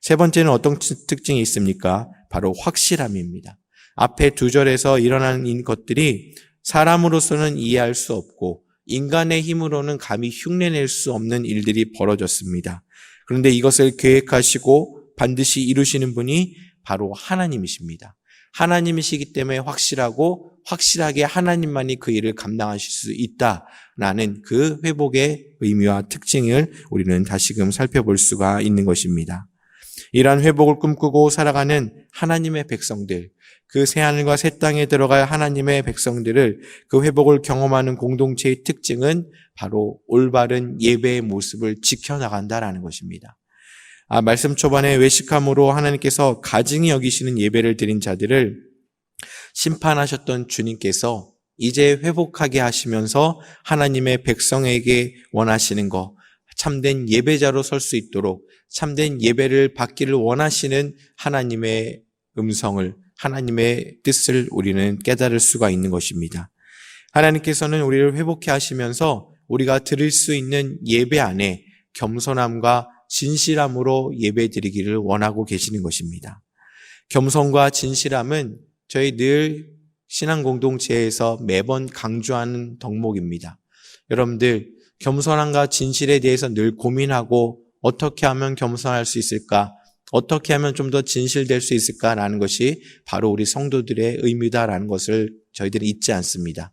세 번째는 어떤 특징이 있습니까? 바로 확실함입니다. 앞에 2절에서 일어난 것들이 사람으로서는 이해할 수 없고 인간의 힘으로는 감히 흉내낼 수 없는 일들이 벌어졌습니다. 그런데 이것을 계획하시고 반드시 이루시는 분이 바로 하나님이십니다. 하나님이시기 때문에 확실하게 하나님만이 그 일을 감당하실 수 있다라는 그 회복의 의미와 특징을 우리는 다시금 살펴볼 수가 있는 것입니다. 이러한 회복을 꿈꾸고 살아가는 하나님의 백성들, 그 새하늘과 새 땅에 들어갈 하나님의 백성들을 그 회복을 경험하는 공동체의 특징은 바로 올바른 예배의 모습을 지켜나간다라는 것입니다. 말씀 초반에 외식함으로 하나님께서 가증히 여기시는 예배를 드린 자들을 심판하셨던 주님께서 이제 회복하게 하시면서 하나님의 백성에게 원하시는 것, 참된 예배자로 설 수 있도록 참된 예배를 받기를 원하시는 하나님의 음성을, 하나님의 뜻을 우리는 깨달을 수가 있는 것입니다. 하나님께서는 우리를 회복해 하시면서 우리가 드릴 수 있는 예배 안에 겸손함과 진실함으로 예배 드리기를 원하고 계시는 것입니다. 겸손과 진실함은 저희 늘 신앙 공동체에서 매번 강조하는 덕목입니다. 여러분들 겸손함과 진실에 대해서 늘 고민하고 어떻게 하면 겸손할 수 있을까? 어떻게 하면 좀 더 진실될 수 있을까라는 것이 바로 우리 성도들의 의미다라는 것을 저희들이 잊지 않습니다.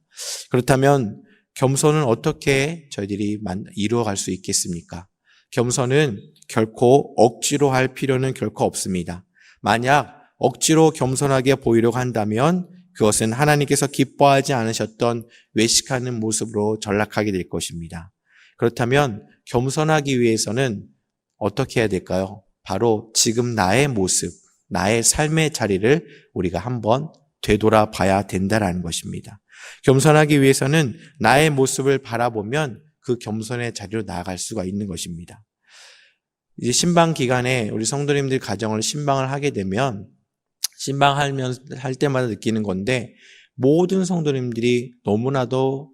그렇다면 겸손은 어떻게 저희들이 이루어갈 수 있겠습니까? 겸손은 결코 억지로 할 필요는 결코 없습니다. 만약 억지로 겸손하게 보이려고 한다면 그것은 하나님께서 기뻐하지 않으셨던 외식하는 모습으로 전락하게 될 것입니다. 그렇다면 겸손하기 위해서는 어떻게 해야 될까요? 바로 지금 나의 모습, 나의 삶의 자리를 우리가 한번 되돌아봐야 된다라는 것입니다. 겸손하기 위해서는 나의 모습을 바라보면 그 겸손의 자리로 나아갈 수가 있는 것입니다. 이제 신방 기간에 우리 성도님들 가정을 신방을 하게 되면 할 때마다 느끼는 건데, 모든 성도님들이 너무나도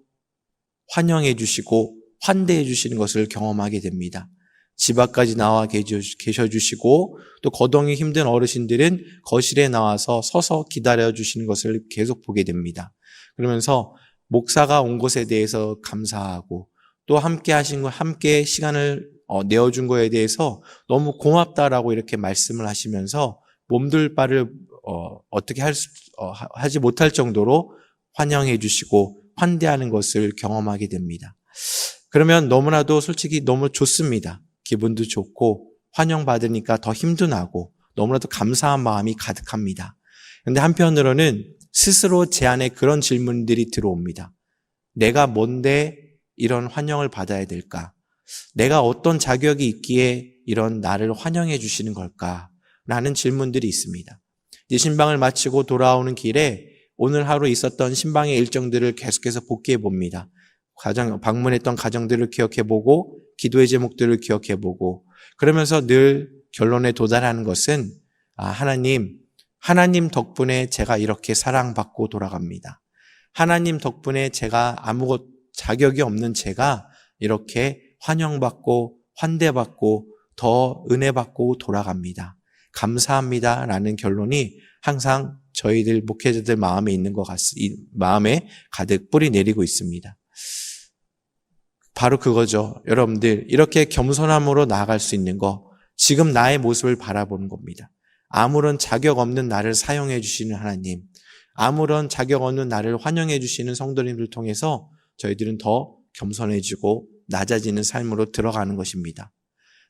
환영해 주시고 환대해 주시는 것을 경험하게 됩니다. 집 앞까지 나와 계셔 주시고, 또 거동이 힘든 어르신들은 거실에 나와서 서서 기다려 주시는 것을 계속 보게 됩니다. 그러면서 목사가 온 것에 대해서 감사하고, 또 함께 시간을 내어준 거에 대해서 너무 고맙다라고 이렇게 말씀을 하시면서 몸둘 바를 어떻게 하지 못할 정도로 환영해 주시고 환대하는 것을 경험하게 됩니다. 그러면 너무나도 솔직히 너무 좋습니다. 기분도 좋고 환영받으니까 더 힘도 나고 너무나도 감사한 마음이 가득합니다. 그런데 한편으로는 스스로 제 안에 그런 질문들이 들어옵니다. 내가 뭔데 이런 환영을 받아야 될까? 내가 어떤 자격이 있기에 이런 나를 환영해 주시는 걸까? 라는 질문들이 있습니다. 이제 신방을 마치고 돌아오는 길에 오늘 하루 있었던 신방의 일정들을 계속해서 복기해 봅니다. 방문했던 가정들을 기억해 보고 기도의 제목들을 기억해 보고, 그러면서 늘 결론에 도달하는 것은 하나님 덕분에 제가 이렇게 사랑받고 돌아갑니다. 하나님 덕분에 제가 자격이 없는 제가 이렇게 환영받고 환대받고 더 은혜받고 돌아갑니다. 감사합니다 라는 결론이 항상 저희들 목회자들 마음에 있는 것 같습니다. 마음에 가득 뿌리 내리고 있습니다. 바로 그거죠. 여러분들, 이렇게 겸손함으로 나아갈 수 있는 거, 지금 나의 모습을 바라보는 겁니다. 아무런 자격 없는 나를 사용해 주시는 하나님, 아무런 자격 없는 나를 환영해 주시는 성도님들 통해서 저희들은 더 겸손해지고 낮아지는 삶으로 들어가는 것입니다.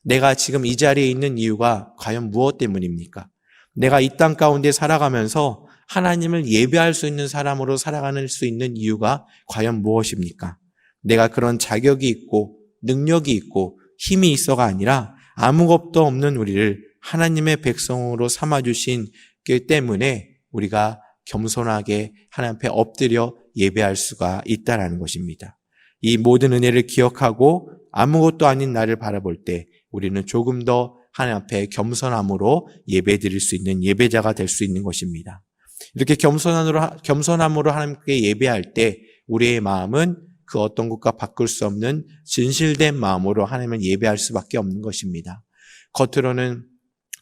내가 지금 이 자리에 있는 이유가 과연 무엇 때문입니까? 내가 이 땅 가운데 살아가면서 하나님을 예배할 수 있는 사람으로 살아가는 수 있는 이유가 과연 무엇입니까? 내가 그런 자격이 있고 능력이 있고 힘이 있어가 아니라 아무것도 없는 우리를 하나님의 백성으로 삼아주신 그 때문에 우리가 겸손하게 하나님 앞에 엎드려 예배할 수가 있다는 것입니다. 이 모든 은혜를 기억하고 아무것도 아닌 나를 바라볼 때 우리는 조금 더 하나님 앞에 겸손함으로 예배드릴 수 있는 예배자가 될 수 있는 것입니다. 이렇게 겸손함으로 하나님께 예배할 때 우리의 마음은 그 어떤 것과 바꿀 수 없는 진실된 마음으로 하나님을 예배할 수밖에 없는 것입니다. 겉으로는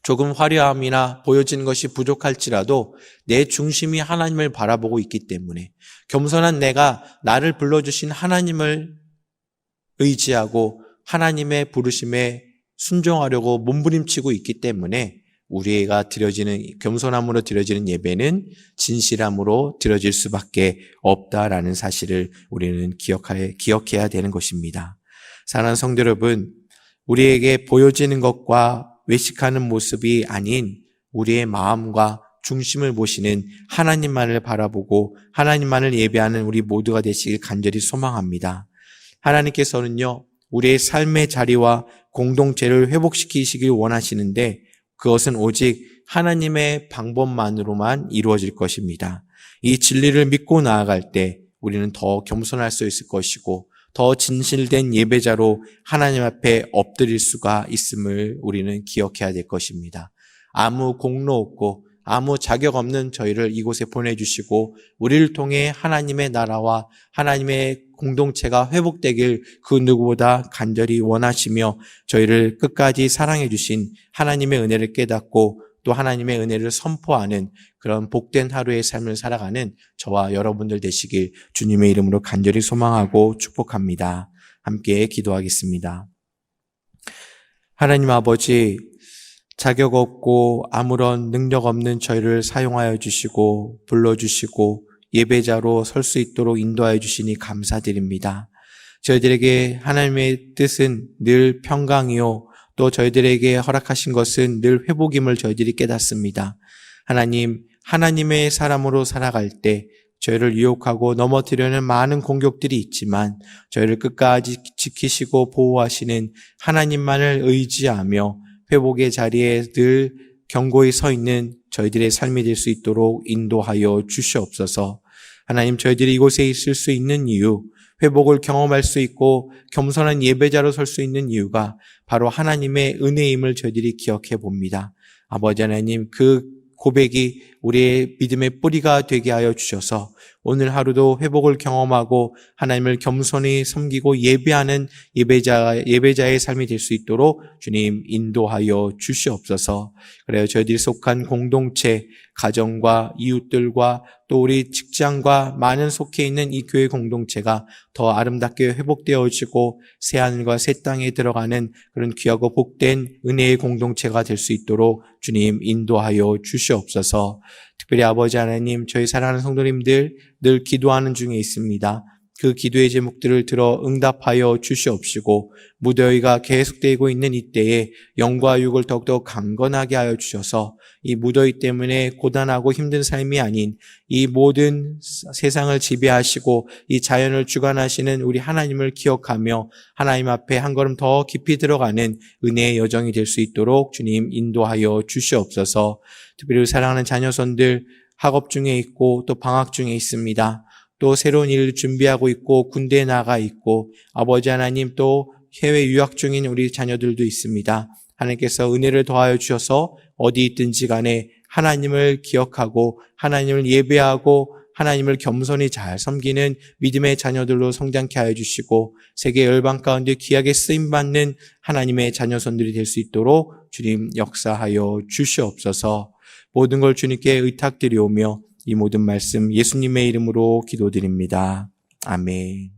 조금 화려함이나 보여지는 것이 부족할지라도 내 중심이 하나님을 바라보고 있기 때문에, 겸손한 내가 나를 불러주신 하나님을 의지하고 하나님의 부르심에 순종하려고 몸부림치고 있기 때문에 우리가 겸손함으로 드려지는 예배는 진실함으로 드려질 수밖에 없다라는 사실을 우리는 기억해야 되는 것입니다. 사랑하는 성도 여러분, 우리에게 보여지는 것과 외식하는 모습이 아닌 우리의 마음과 중심을 보시는 하나님만을 바라보고 하나님만을 예배하는 우리 모두가 되시길 간절히 소망합니다. 하나님께서는요, 우리의 삶의 자리와 공동체를 회복시키시길 원하시는데 그것은 오직 하나님의 방법만으로만 이루어질 것입니다. 이 진리를 믿고 나아갈 때 우리는 더 겸손할 수 있을 것이고 더 진실된 예배자로 하나님 앞에 엎드릴 수가 있음을 우리는 기억해야 될 것입니다. 아무 공로 없고 아무 자격 없는 저희를 이곳에 보내주시고 우리를 통해 하나님의 나라와 하나님의 공동체가 회복되길 그 누구보다 간절히 원하시며 저희를 끝까지 사랑해 주신 하나님의 은혜를 깨닫고 또 하나님의 은혜를 선포하는 그런 복된 하루의 삶을 살아가는 저와 여러분들 되시길 주님의 이름으로 간절히 소망하고 축복합니다. 함께 기도하겠습니다. 하나님 아버지, 자격 없고 아무런 능력 없는 저희를 사용하여 주시고 불러주시고 예배자로 설 수 있도록 인도하여 주시니 감사드립니다. 저희들에게 하나님의 뜻은 늘 평강이요 또 저희들에게 허락하신 것은 늘 회복임을 저희들이 깨닫습니다. 하나님, 하나님의 사람으로 살아갈 때 저희를 유혹하고 넘어뜨리는 많은 공격들이 있지만 저희를 끝까지 지키시고 보호하시는 하나님만을 의지하며 회복의 자리에 늘 견고히 서 있는 저희들의 삶이 될 수 있도록 인도하여 주시옵소서. 하나님, 저희들이 이곳에 있을 수 있는 이유, 회복을 경험할 수 있고 겸손한 예배자로 설 수 있는 이유가 바로 하나님의 은혜임을 저희들이 기억해 봅니다. 아버지 하나님, 그 고백이 우리의 믿음의 뿌리가 되게 하여 주셔서 오늘 하루도 회복을 경험하고 하나님을 겸손히 섬기고 예배하는 예배자의 삶이 될 수 있도록 주님 인도하여 주시옵소서. 그래요, 저희들이 속한 공동체, 가정과 이웃들과 또 우리 직장과 많은 속해 있는 이 교회 공동체가 더 아름답게 회복되어지고 새하늘과 새 땅에 들어가는 그런 귀하고 복된 은혜의 공동체가 될 수 있도록 주님 인도하여 주시옵소서. 특별히 아버지 하나님, 저희 사랑하는 성도님들 늘 기도하는 중에 있습니다. 그 기도의 제목들을 들어 응답하여 주시옵시고 무더위가 계속되고 있는 이때에 영과 육을 더욱더 강건하게 하여 주셔서 이 무더위 때문에 고단하고 힘든 삶이 아닌 이 모든 세상을 지배하시고 이 자연을 주관하시는 우리 하나님을 기억하며 하나님 앞에 한 걸음 더 깊이 들어가는 은혜의 여정이 될 수 있도록 주님 인도하여 주시옵소서. 특별히 사랑하는 자녀손들 학업 중에 있고 또 방학 중에 있습니다. 또 새로운 일을 준비하고 있고 군대에 나가 있고 아버지 하나님 또 해외 유학 중인 우리 자녀들도 있습니다. 하나님께서 은혜를 더하여 주셔서 어디 있든지 간에 하나님을 기억하고 하나님을 예배하고 하나님을 겸손히 잘 섬기는 믿음의 자녀들로 성장케 하여 주시고 세계 열방 가운데 귀하게 쓰임받는 하나님의 자녀손들이 될 수 있도록 주님 역사하여 주시옵소서. 모든 걸 주님께 의탁드리오며 이 모든 말씀 예수님의 이름으로 기도드립니다. 아멘.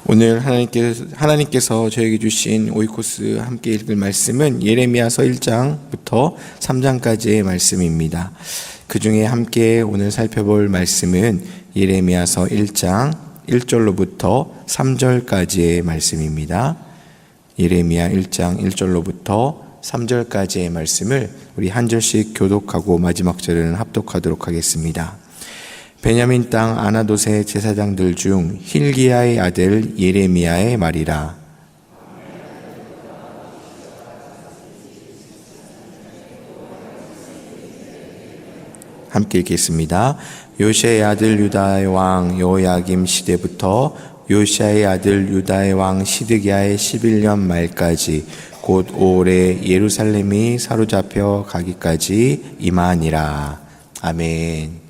오늘 하나님께서 저에게 주신 오이코스 함께 읽을 말씀은 예레미야서 1장부터 3장까지의 말씀입니다. 그 중에 함께 오늘 살펴볼 말씀은 예레미야서 1장 1절로부터 3절까지의 말씀입니다. 예레미야 1장 1절로부터 3절까지의 말씀을 우리 한 절씩 교독하고 마지막 절은 합독하도록 하겠습니다. 베냐민 땅 아나돗의 제사장들 중 힐기야의 아들 예레미야의 말이라. 함께 읽겠습니다. 요시아의 아들 유다의 왕 여호야김 시대부터 요시아의 아들 유다의 왕 시드기야의 11년 말까지 곧 올해 예루살렘이 사로잡혀 가기까지 임하니라. 아멘.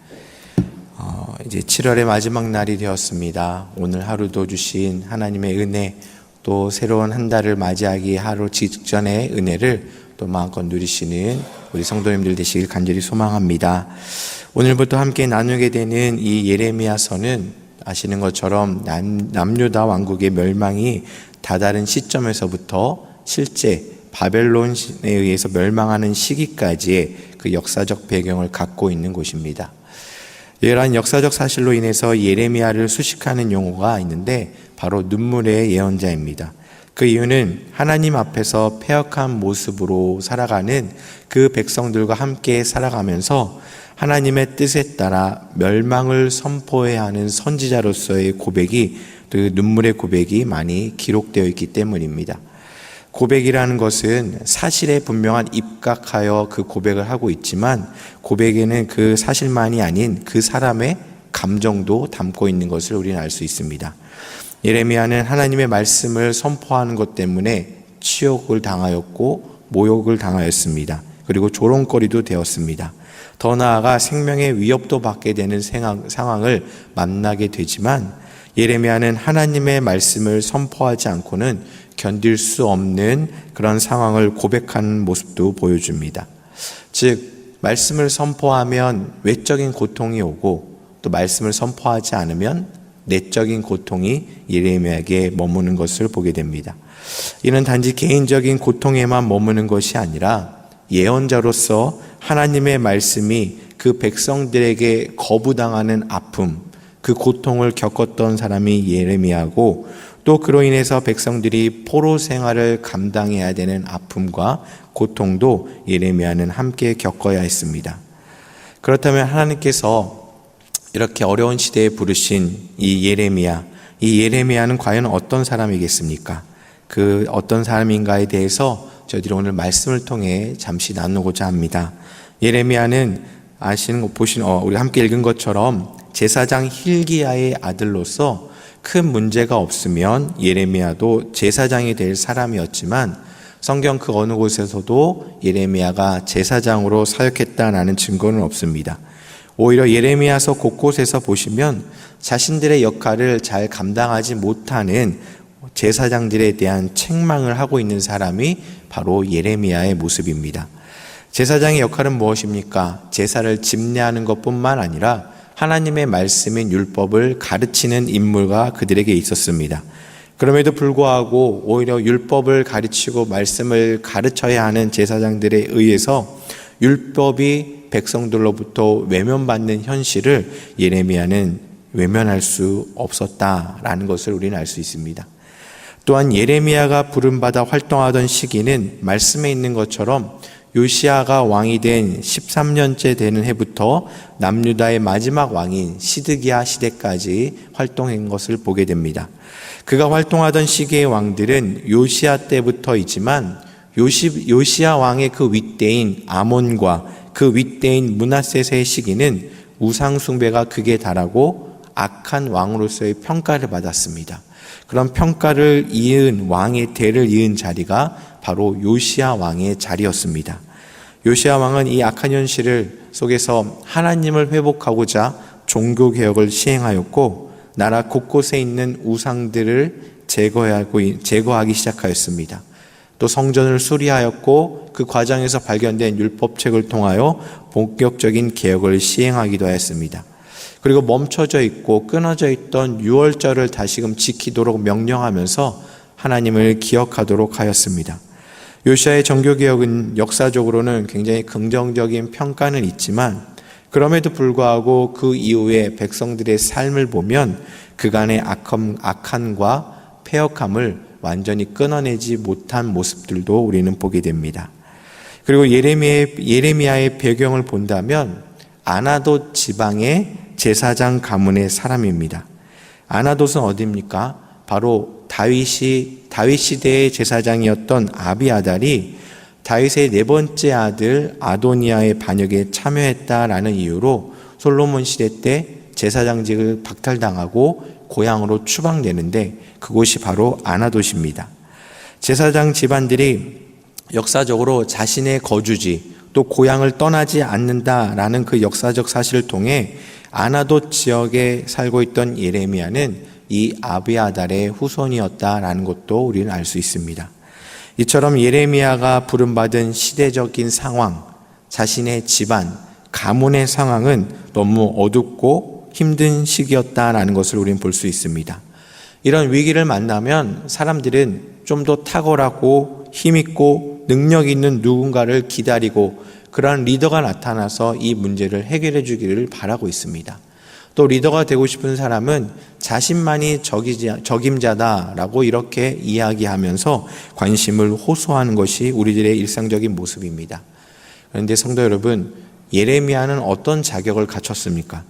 이제 7월의 마지막 날이 되었습니다. 오늘 하루도 주신 하나님의 은혜, 또 새로운 한 달을 맞이하기 하루 직전의 은혜를 또 마음껏 누리시는 우리 성도님들 되시길 간절히 소망합니다. 오늘부터 함께 나누게 되는 이 예레미야서는 아시는 것처럼 남유다 왕국의 멸망이 다다른 시점에서부터 실제 바벨론에 의해서 멸망하는 시기까지의 그 역사적 배경을 갖고 있는 곳입니다. 이러한 역사적 사실로 인해서 예레미야를 수식하는 용어가 있는데 바로 눈물의 예언자입니다. 그 이유는 하나님 앞에서 패역한 모습으로 살아가는 그 백성들과 함께 살아가면서 하나님의 뜻에 따라 멸망을 선포해야 하는 선지자로서의 고백이, 그 눈물의 고백이 많이 기록되어 있기 때문입니다. 고백이라는 것은 사실에 분명한 입각하여 그 고백을 하고 있지만 고백에는 그 사실만이 아닌 그 사람의 감정도 담고 있는 것을 우리는 알 수 있습니다. 예레미야는 하나님의 말씀을 선포하는 것 때문에 치욕을 당하였고 모욕을 당하였습니다. 그리고 조롱거리도 되었습니다. 더 나아가 생명의 위협도 받게 되는 상황을 만나게 되지만 예레미야는 하나님의 말씀을 선포하지 않고는 견딜 수 없는 그런 상황을 고백하는 모습도 보여줍니다. 즉 말씀을 선포하면 외적인 고통이 오고 또 말씀을 선포하지 않으면 내적인 고통이 예레미야에게 머무는 것을 보게 됩니다. 이는 단지 개인적인 고통에만 머무는 것이 아니라 예언자로서 하나님의 말씀이 그 백성들에게 거부당하는 아픔, 그 고통을 겪었던 사람이 예레미야고, 또 그로 인해서 백성들이 포로 생활을 감당해야 되는 아픔과 고통도 예레미야는 함께 겪어야 했습니다. 그렇다면 하나님께서 이렇게 어려운 시대에 부르신 이 예레미야는 과연 어떤 사람이겠습니까? 그 어떤 사람인가에 대해서 저희들이 오늘 말씀을 통해 잠시 나누고자 합니다. 예레미야는 우리 함께 읽은 것처럼 제사장 hil기야의 아들로서 큰 문제가 없으면 예레미야도 제사장이 될 사람이었지만, 성경 그 어느 곳에서도 예레미야가 제사장으로 사역했다라는 증거는 없습니다. 오히려 예레미야서 곳곳에서 보시면 자신들의 역할을 잘 감당하지 못하는 제사장들에 대한 책망을 하고 있는 사람이 바로 예레미야의 모습입니다. 제사장의 역할은 무엇입니까? 제사를 집례하는 것뿐만 아니라 하나님의 말씀인 율법을 가르치는 임무가 그들에게 있었습니다. 그럼에도 불구하고 오히려 율법을 가르치고 말씀을 가르쳐야 하는 제사장들에 의해서 율법이 백성들로부터 외면받는 현실을 예레미야는 외면할 수 없었다라는 것을 우리는 알 수 있습니다. 또한 예레미야가 부름받아 활동하던 시기는 말씀에 있는 것처럼 요시야가 왕이 된 13년째 되는 해부터 남유다의 마지막 왕인 시드기야 시대까지 활동한 것을 보게 됩니다. 그가 활동하던 시기의 왕들은 요시야 때부터이지만 요시야 왕의 그 윗대인 아몬과 그 윗대인 므낫세의 시기는 우상 숭배가 극에 달하고 악한 왕으로서의 평가를 받았습니다. 그런 평가를 이은 왕의 대를 이은 자리가 바로 요시야 왕의 자리였습니다. 요시야 왕은 이 악한 현실 속에서 하나님을 회복하고자 종교개혁을 시행하였고, 나라 곳곳에 있는 우상들을 제거하기 시작하였습니다. 또 성전을 수리하였고, 그 과정에서 발견된 율법책을 통하여 본격적인 개혁을 시행하기도 하였습니다. 그리고 멈춰져 있고 끊어져 있던 유월절을 다시금 지키도록 명령하면서 하나님을 기억하도록 하였습니다. 요시야의 정교개혁은 역사적으로는 굉장히 긍정적인 평가는 있지만, 그럼에도 불구하고 그 이후에 백성들의 삶을 보면 그간의 악함과 패역함을 완전히 끊어내지 못한 모습들도 우리는 보게 됩니다. 그리고 예레미야의 배경을 본다면 아나돗 지방의 제사장 가문의 사람입니다. 아나돗은 어디입니까? 바로 다윗 시대의 제사장이었던 아비아달이 다윗의 네 번째 아들 아도니아의 반역에 참여했다라는 이유로 솔로몬 시대 때 제사장직을 박탈당하고 고향으로 추방되는데, 그곳이 바로 아나돗입니다. 제사장 집안들이 역사적으로 자신의 거주지 또 고향을 떠나지 않는다라는 그 역사적 사실을 통해 아나돗 지역에 살고 있던 예레미야는 이 아비아달의 후손이었다라는 것도 우리는 알 수 있습니다. 이처럼 예레미야가 부름받은 시대적인 상황, 자신의 집안, 가문의 상황은 너무 어둡고 힘든 시기였다라는 것을 우리는 볼 수 있습니다. 이런 위기를 만나면 사람들은 좀 더 탁월하고 힘있고 능력 있는 누군가를 기다리고 그러한 리더가 나타나서 이 문제를 해결해 주기를 바라고 있습니다. 또 리더가 되고 싶은 사람은 자신만이 적임자다라고 이렇게 이야기하면서 관심을 호소하는 것이 우리들의 일상적인 모습입니다. 그런데 성도 여러분, 예레미야는 어떤 자격을 갖췄습니까?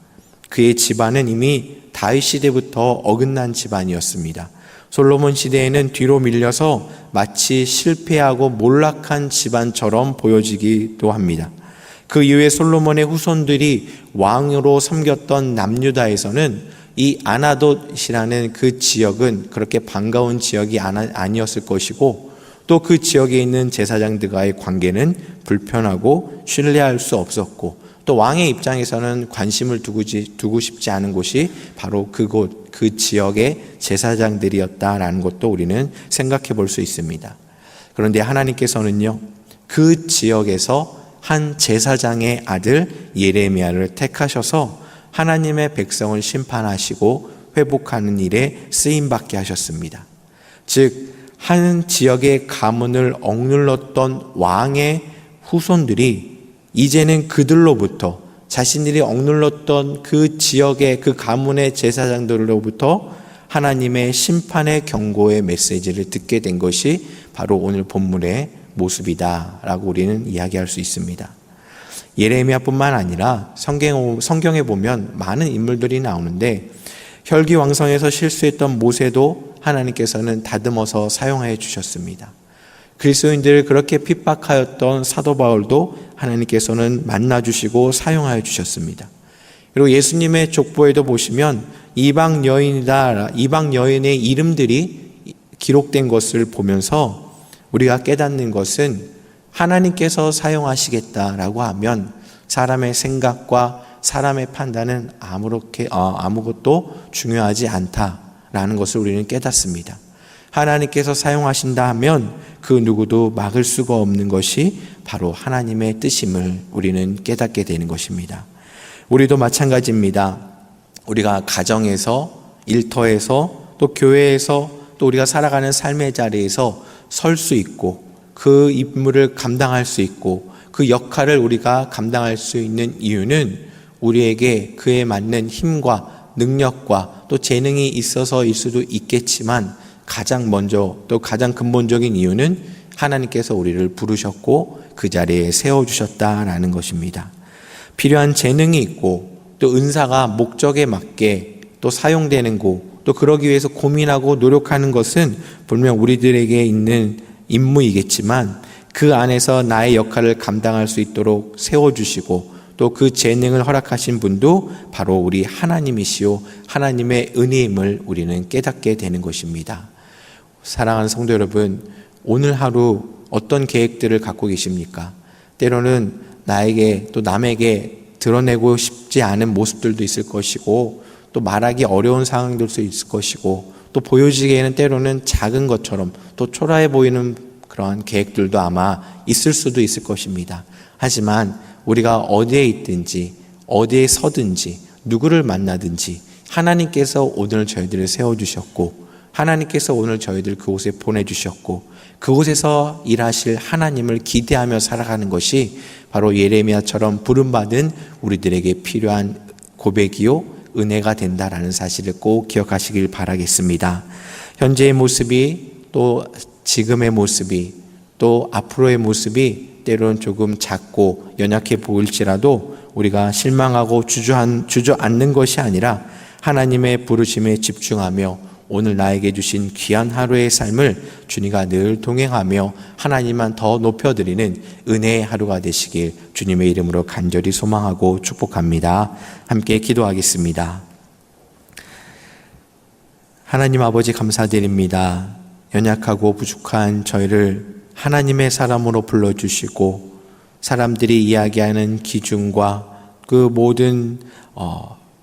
그의 집안은 이미 다윗 시대부터 어긋난 집안이었습니다. 솔로몬 시대에는 뒤로 밀려서 마치 실패하고 몰락한 집안처럼 보여지기도 합니다. 그 이후에 솔로몬의 후손들이 왕으로 섬겼던 남유다에서는 이 아나돗이라는 그 지역은 그렇게 반가운 지역이 아니었을 것이고, 또 그 지역에 있는 제사장들과의 관계는 불편하고 신뢰할 수 없었고, 또 왕의 입장에서는 관심을 두고 싶지 않은 곳이 바로 그곳, 그 지역의 제사장들이었다라는 것도 우리는 생각해 볼 수 있습니다. 그런데 하나님께서는요, 그 지역에서 한 제사장의 아들 예레미야를 택하셔서 하나님의 백성을 심판하시고 회복하는 일에 쓰임받게 하셨습니다. 즉, 한 지역의 가문을 억눌렀던 왕의 후손들이 이제는 그들로부터 자신들이 억눌렀던 그 지역의 그 가문의 제사장들로부터 하나님의 심판의 경고의 메시지를 듣게 된 것이 바로 오늘 본문의 모습이다라고 우리는 이야기할 수 있습니다. 예레미야뿐만 아니라 성경에 보면 많은 인물들이 나오는데 혈기왕성해서 실수했던 모세도 하나님께서는 다듬어서 사용하여 주셨습니다. 그리스도인들을 그렇게 핍박하였던 사도 바울도 하나님께서는 만나주시고 사용하여 주셨습니다. 그리고 예수님의 족보에도 보시면 이방 여인의 이름들이 기록된 것을 보면서 우리가 깨닫는 것은 하나님께서 사용하시겠다라고 하면 사람의 생각과 사람의 판단은 아무것도 중요하지 않다라는 것을 우리는 깨닫습니다. 하나님께서 사용하신다 하면 그 누구도 막을 수가 없는 것이 바로 하나님의 뜻임을 우리는 깨닫게 되는 것입니다. 우리도 마찬가지입니다. 우리가 가정에서, 일터에서, 또 교회에서, 또 우리가 살아가는 삶의 자리에서 설 수 있고 그 임무를 감당할 수 있고 그 역할을 우리가 감당할 수 있는 이유는 우리에게 그에 맞는 힘과 능력과 또 재능이 있어서일 수도 있겠지만 가장 먼저 또 가장 근본적인 이유는 하나님께서 우리를 부르셨고 그 자리에 세워주셨다라는 것입니다. 필요한 재능이 있고 또 은사가 목적에 맞게 또 사용되는 거 또 그러기 위해서 고민하고 노력하는 것은 분명 우리들에게 있는 임무이겠지만 그 안에서 나의 역할을 감당할 수 있도록 세워주시고 또 그 재능을 허락하신 분도 바로 우리 하나님이시오 하나님의 은혜임을 우리는 깨닫게 되는 것입니다. 사랑하는 성도 여러분, 오늘 하루 어떤 계획들을 갖고 계십니까? 때로는 나에게 또 남에게 드러내고 싶지 않은 모습들도 있을 것이고 또 말하기 어려운 상황들도 있을 것이고 또 보여지기에는 때로는 작은 것처럼 또 초라해 보이는 그러한 계획들도 아마 있을 수도 있을 것입니다. 하지만 우리가 어디에 있든지 어디에 서든지 누구를 만나든지 하나님께서 오늘 저희들을 세워주셨고 하나님께서 오늘 저희들 그곳에 보내주셨고 그곳에서 일하실 하나님을 기대하며 살아가는 것이 바로 예레미야처럼 부름받은 우리들에게 필요한 고백이요 은혜가 된다라는 사실을 꼭 기억하시길 바라겠습니다. 현재의 모습이 또 지금의 모습이 또 앞으로의 모습이 때로는 조금 작고 연약해 보일지라도 우리가 실망하고 주저앉는 것이 아니라 하나님의 부르심에 집중하며 오늘 나에게 주신 귀한 하루의 삶을 주님과 늘 동행하며 하나님만 더 높여드리는 은혜의 하루가 되시길 주님의 이름으로 간절히 소망하고 축복합니다. 함께 기도하겠습니다. 하나님 아버지 감사드립니다. 연약하고 부족한 저희를 하나님의 사람으로 불러주시고 사람들이 이야기하는 기준과 그 모든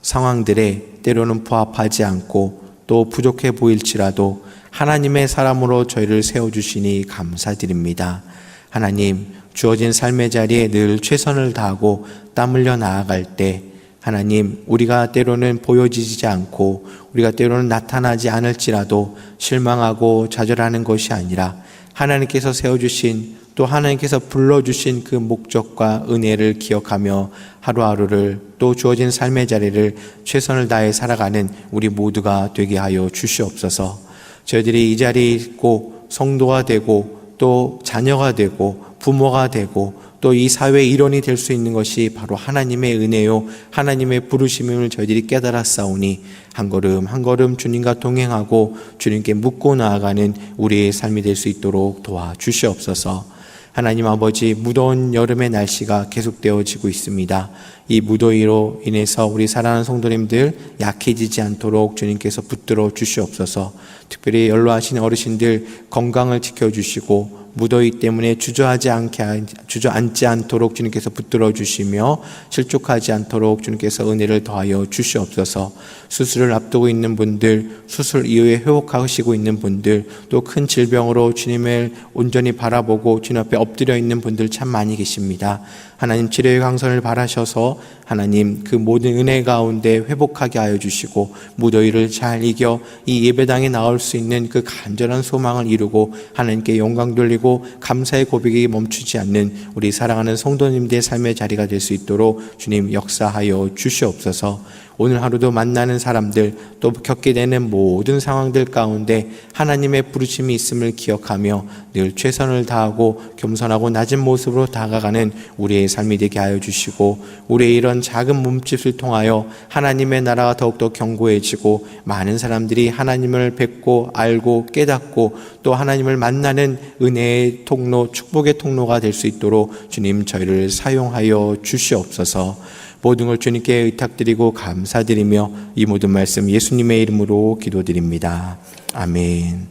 상황들에 때로는 부합하지 않고 또 부족해 보일지라도 하나님의 사람으로 저희를 세워주시니 감사드립니다. 하나님, 주어진 삶의 자리에 늘 최선을 다하고 땀 흘려 나아갈 때 하나님, 우리가 때로는 보여지지 않고 우리가 때로는 나타나지 않을지라도 실망하고 좌절하는 것이 아니라 하나님께서 세워주신 또 하나님께서 불러주신 그 목적과 은혜를 기억하며 하루하루를 또 주어진 삶의 자리를 최선을 다해 살아가는 우리 모두가 되게 하여 주시옵소서. 저희들이 이 자리에 있고 성도가 되고 또 자녀가 되고 부모가 되고 또 이 사회의 일원이 될 수 있는 것이 바로 하나님의 은혜요 하나님의 부르심을 저희들이 깨달았사오니 한 걸음 한 걸음 주님과 동행하고 주님께 묻고 나아가는 우리의 삶이 될 수 있도록 도와주시옵소서. 하나님 아버지, 무더운 여름의 날씨가 계속되어지고 있습니다. 이 무더위로 인해서 우리 사랑하는 성도님들 약해지지 않도록 주님께서 붙들어 주시옵소서. 특별히 연로하신 어르신들 건강을 지켜주시고 무더위 때문에 주저앉지 않도록 주님께서 붙들어 주시며 실족하지 않도록 주님께서 은혜를 더하여 주시옵소서. 수술을 앞두고 있는 분들, 수술 이후에 회복하시고 있는 분들, 또 큰 질병으로 주님을 온전히 바라보고 주님 앞에 엎드려 있는 분들 참 많이 계십니다. 하나님 치료의 강선을 바라셔서 하나님 그 모든 은혜 가운데 회복하게 하여 주시고 무더위를 잘 이겨 이 예배당에 나올 수 있는 그 간절한 소망을 이루고 하나님께 영광 돌리고 감사의 고백이 멈추지 않는 우리 사랑하는 성도님들의 삶의 자리가 될 수 있도록 주님 역사하여 주시옵소서. 오늘 하루도 만나는 사람들 또 겪게 되는 모든 상황들 가운데 하나님의 부르심이 있음을 기억하며 늘 최선을 다하고 겸손하고 낮은 모습으로 다가가는 우리의 삶이 되게 하여 주시고 우리의 이런 작은 몸짓을 통하여 하나님의 나라가 더욱더 견고해지고 많은 사람들이 하나님을 뵙고 알고 깨닫고 또 하나님을 만나는 은혜의 통로, 축복의 통로가 될 수 있도록 주님 저희를 사용하여 주시옵소서. 모든 걸 주님께 의탁드리고 감사드리며 이 모든 말씀 예수님의 이름으로 기도드립니다. 아멘.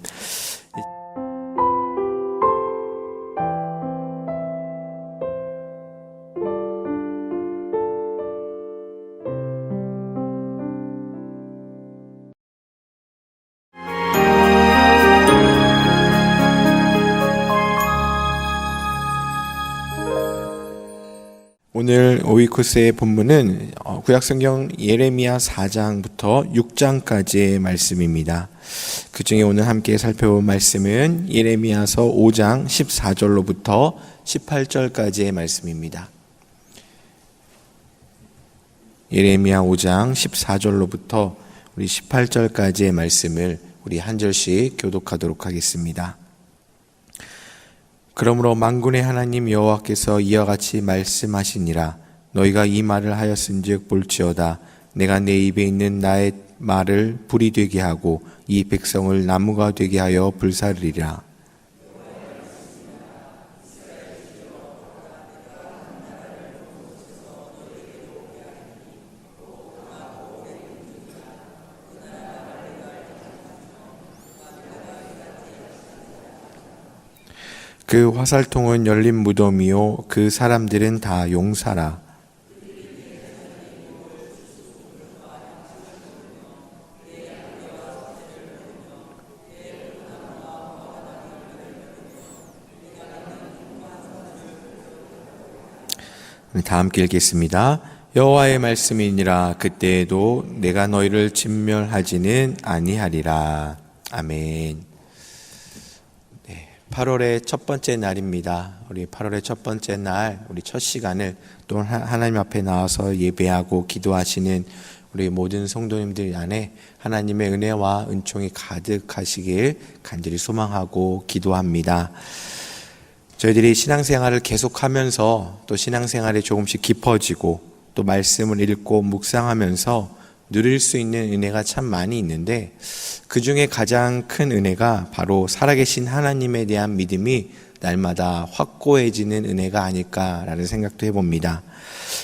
오늘 오이코스의 본문은 구약성경 예레미야 4장부터 6장까지의 말씀입니다. 그 중에 오늘 함께 살펴볼 말씀은 예레미야서 5장 14절로부터 18절까지의 말씀입니다. 예레미야 5장 14절로부터 우리 18절까지의 말씀을 우리 한 절씩 교독하도록 하겠습니다. 그러므로 만군의 하나님 여호와께서 이와 같이 말씀하시니라. 너희가 이 말을 하였은즉 볼지어다. 내가 내 입에 있는 나의 말을 불이 되게 하고 이 백성을 나무가 되게 하여 불사르리라. 그 화살통은 열린 무덤이요 그 사람들은 다 용사라. 다 함께 읽겠습니다. 여호와의 말씀이니라. 그때에도 내가 너희를 진멸하지는 아니하리라. 아멘. 8월의 첫 번째 날입니다. 우리 8월의 첫 번째 날, 우리 첫 시간을 또 하나님 앞에 나와서 예배하고 기도하시는 우리 모든 성도님들 안에 하나님의 은혜와 은총이 가득하시길 간절히 소망하고 기도합니다. 저희들이 신앙생활을 계속하면서 또 신앙생활이 조금씩 깊어지고 또 말씀을 읽고 묵상하면서 누릴 수 있는 은혜가 참 많이 있는데 그 중에 가장 큰 은혜가 바로 살아계신 하나님에 대한 믿음이 날마다 확고해지는 은혜가 아닐까라는 생각도 해봅니다.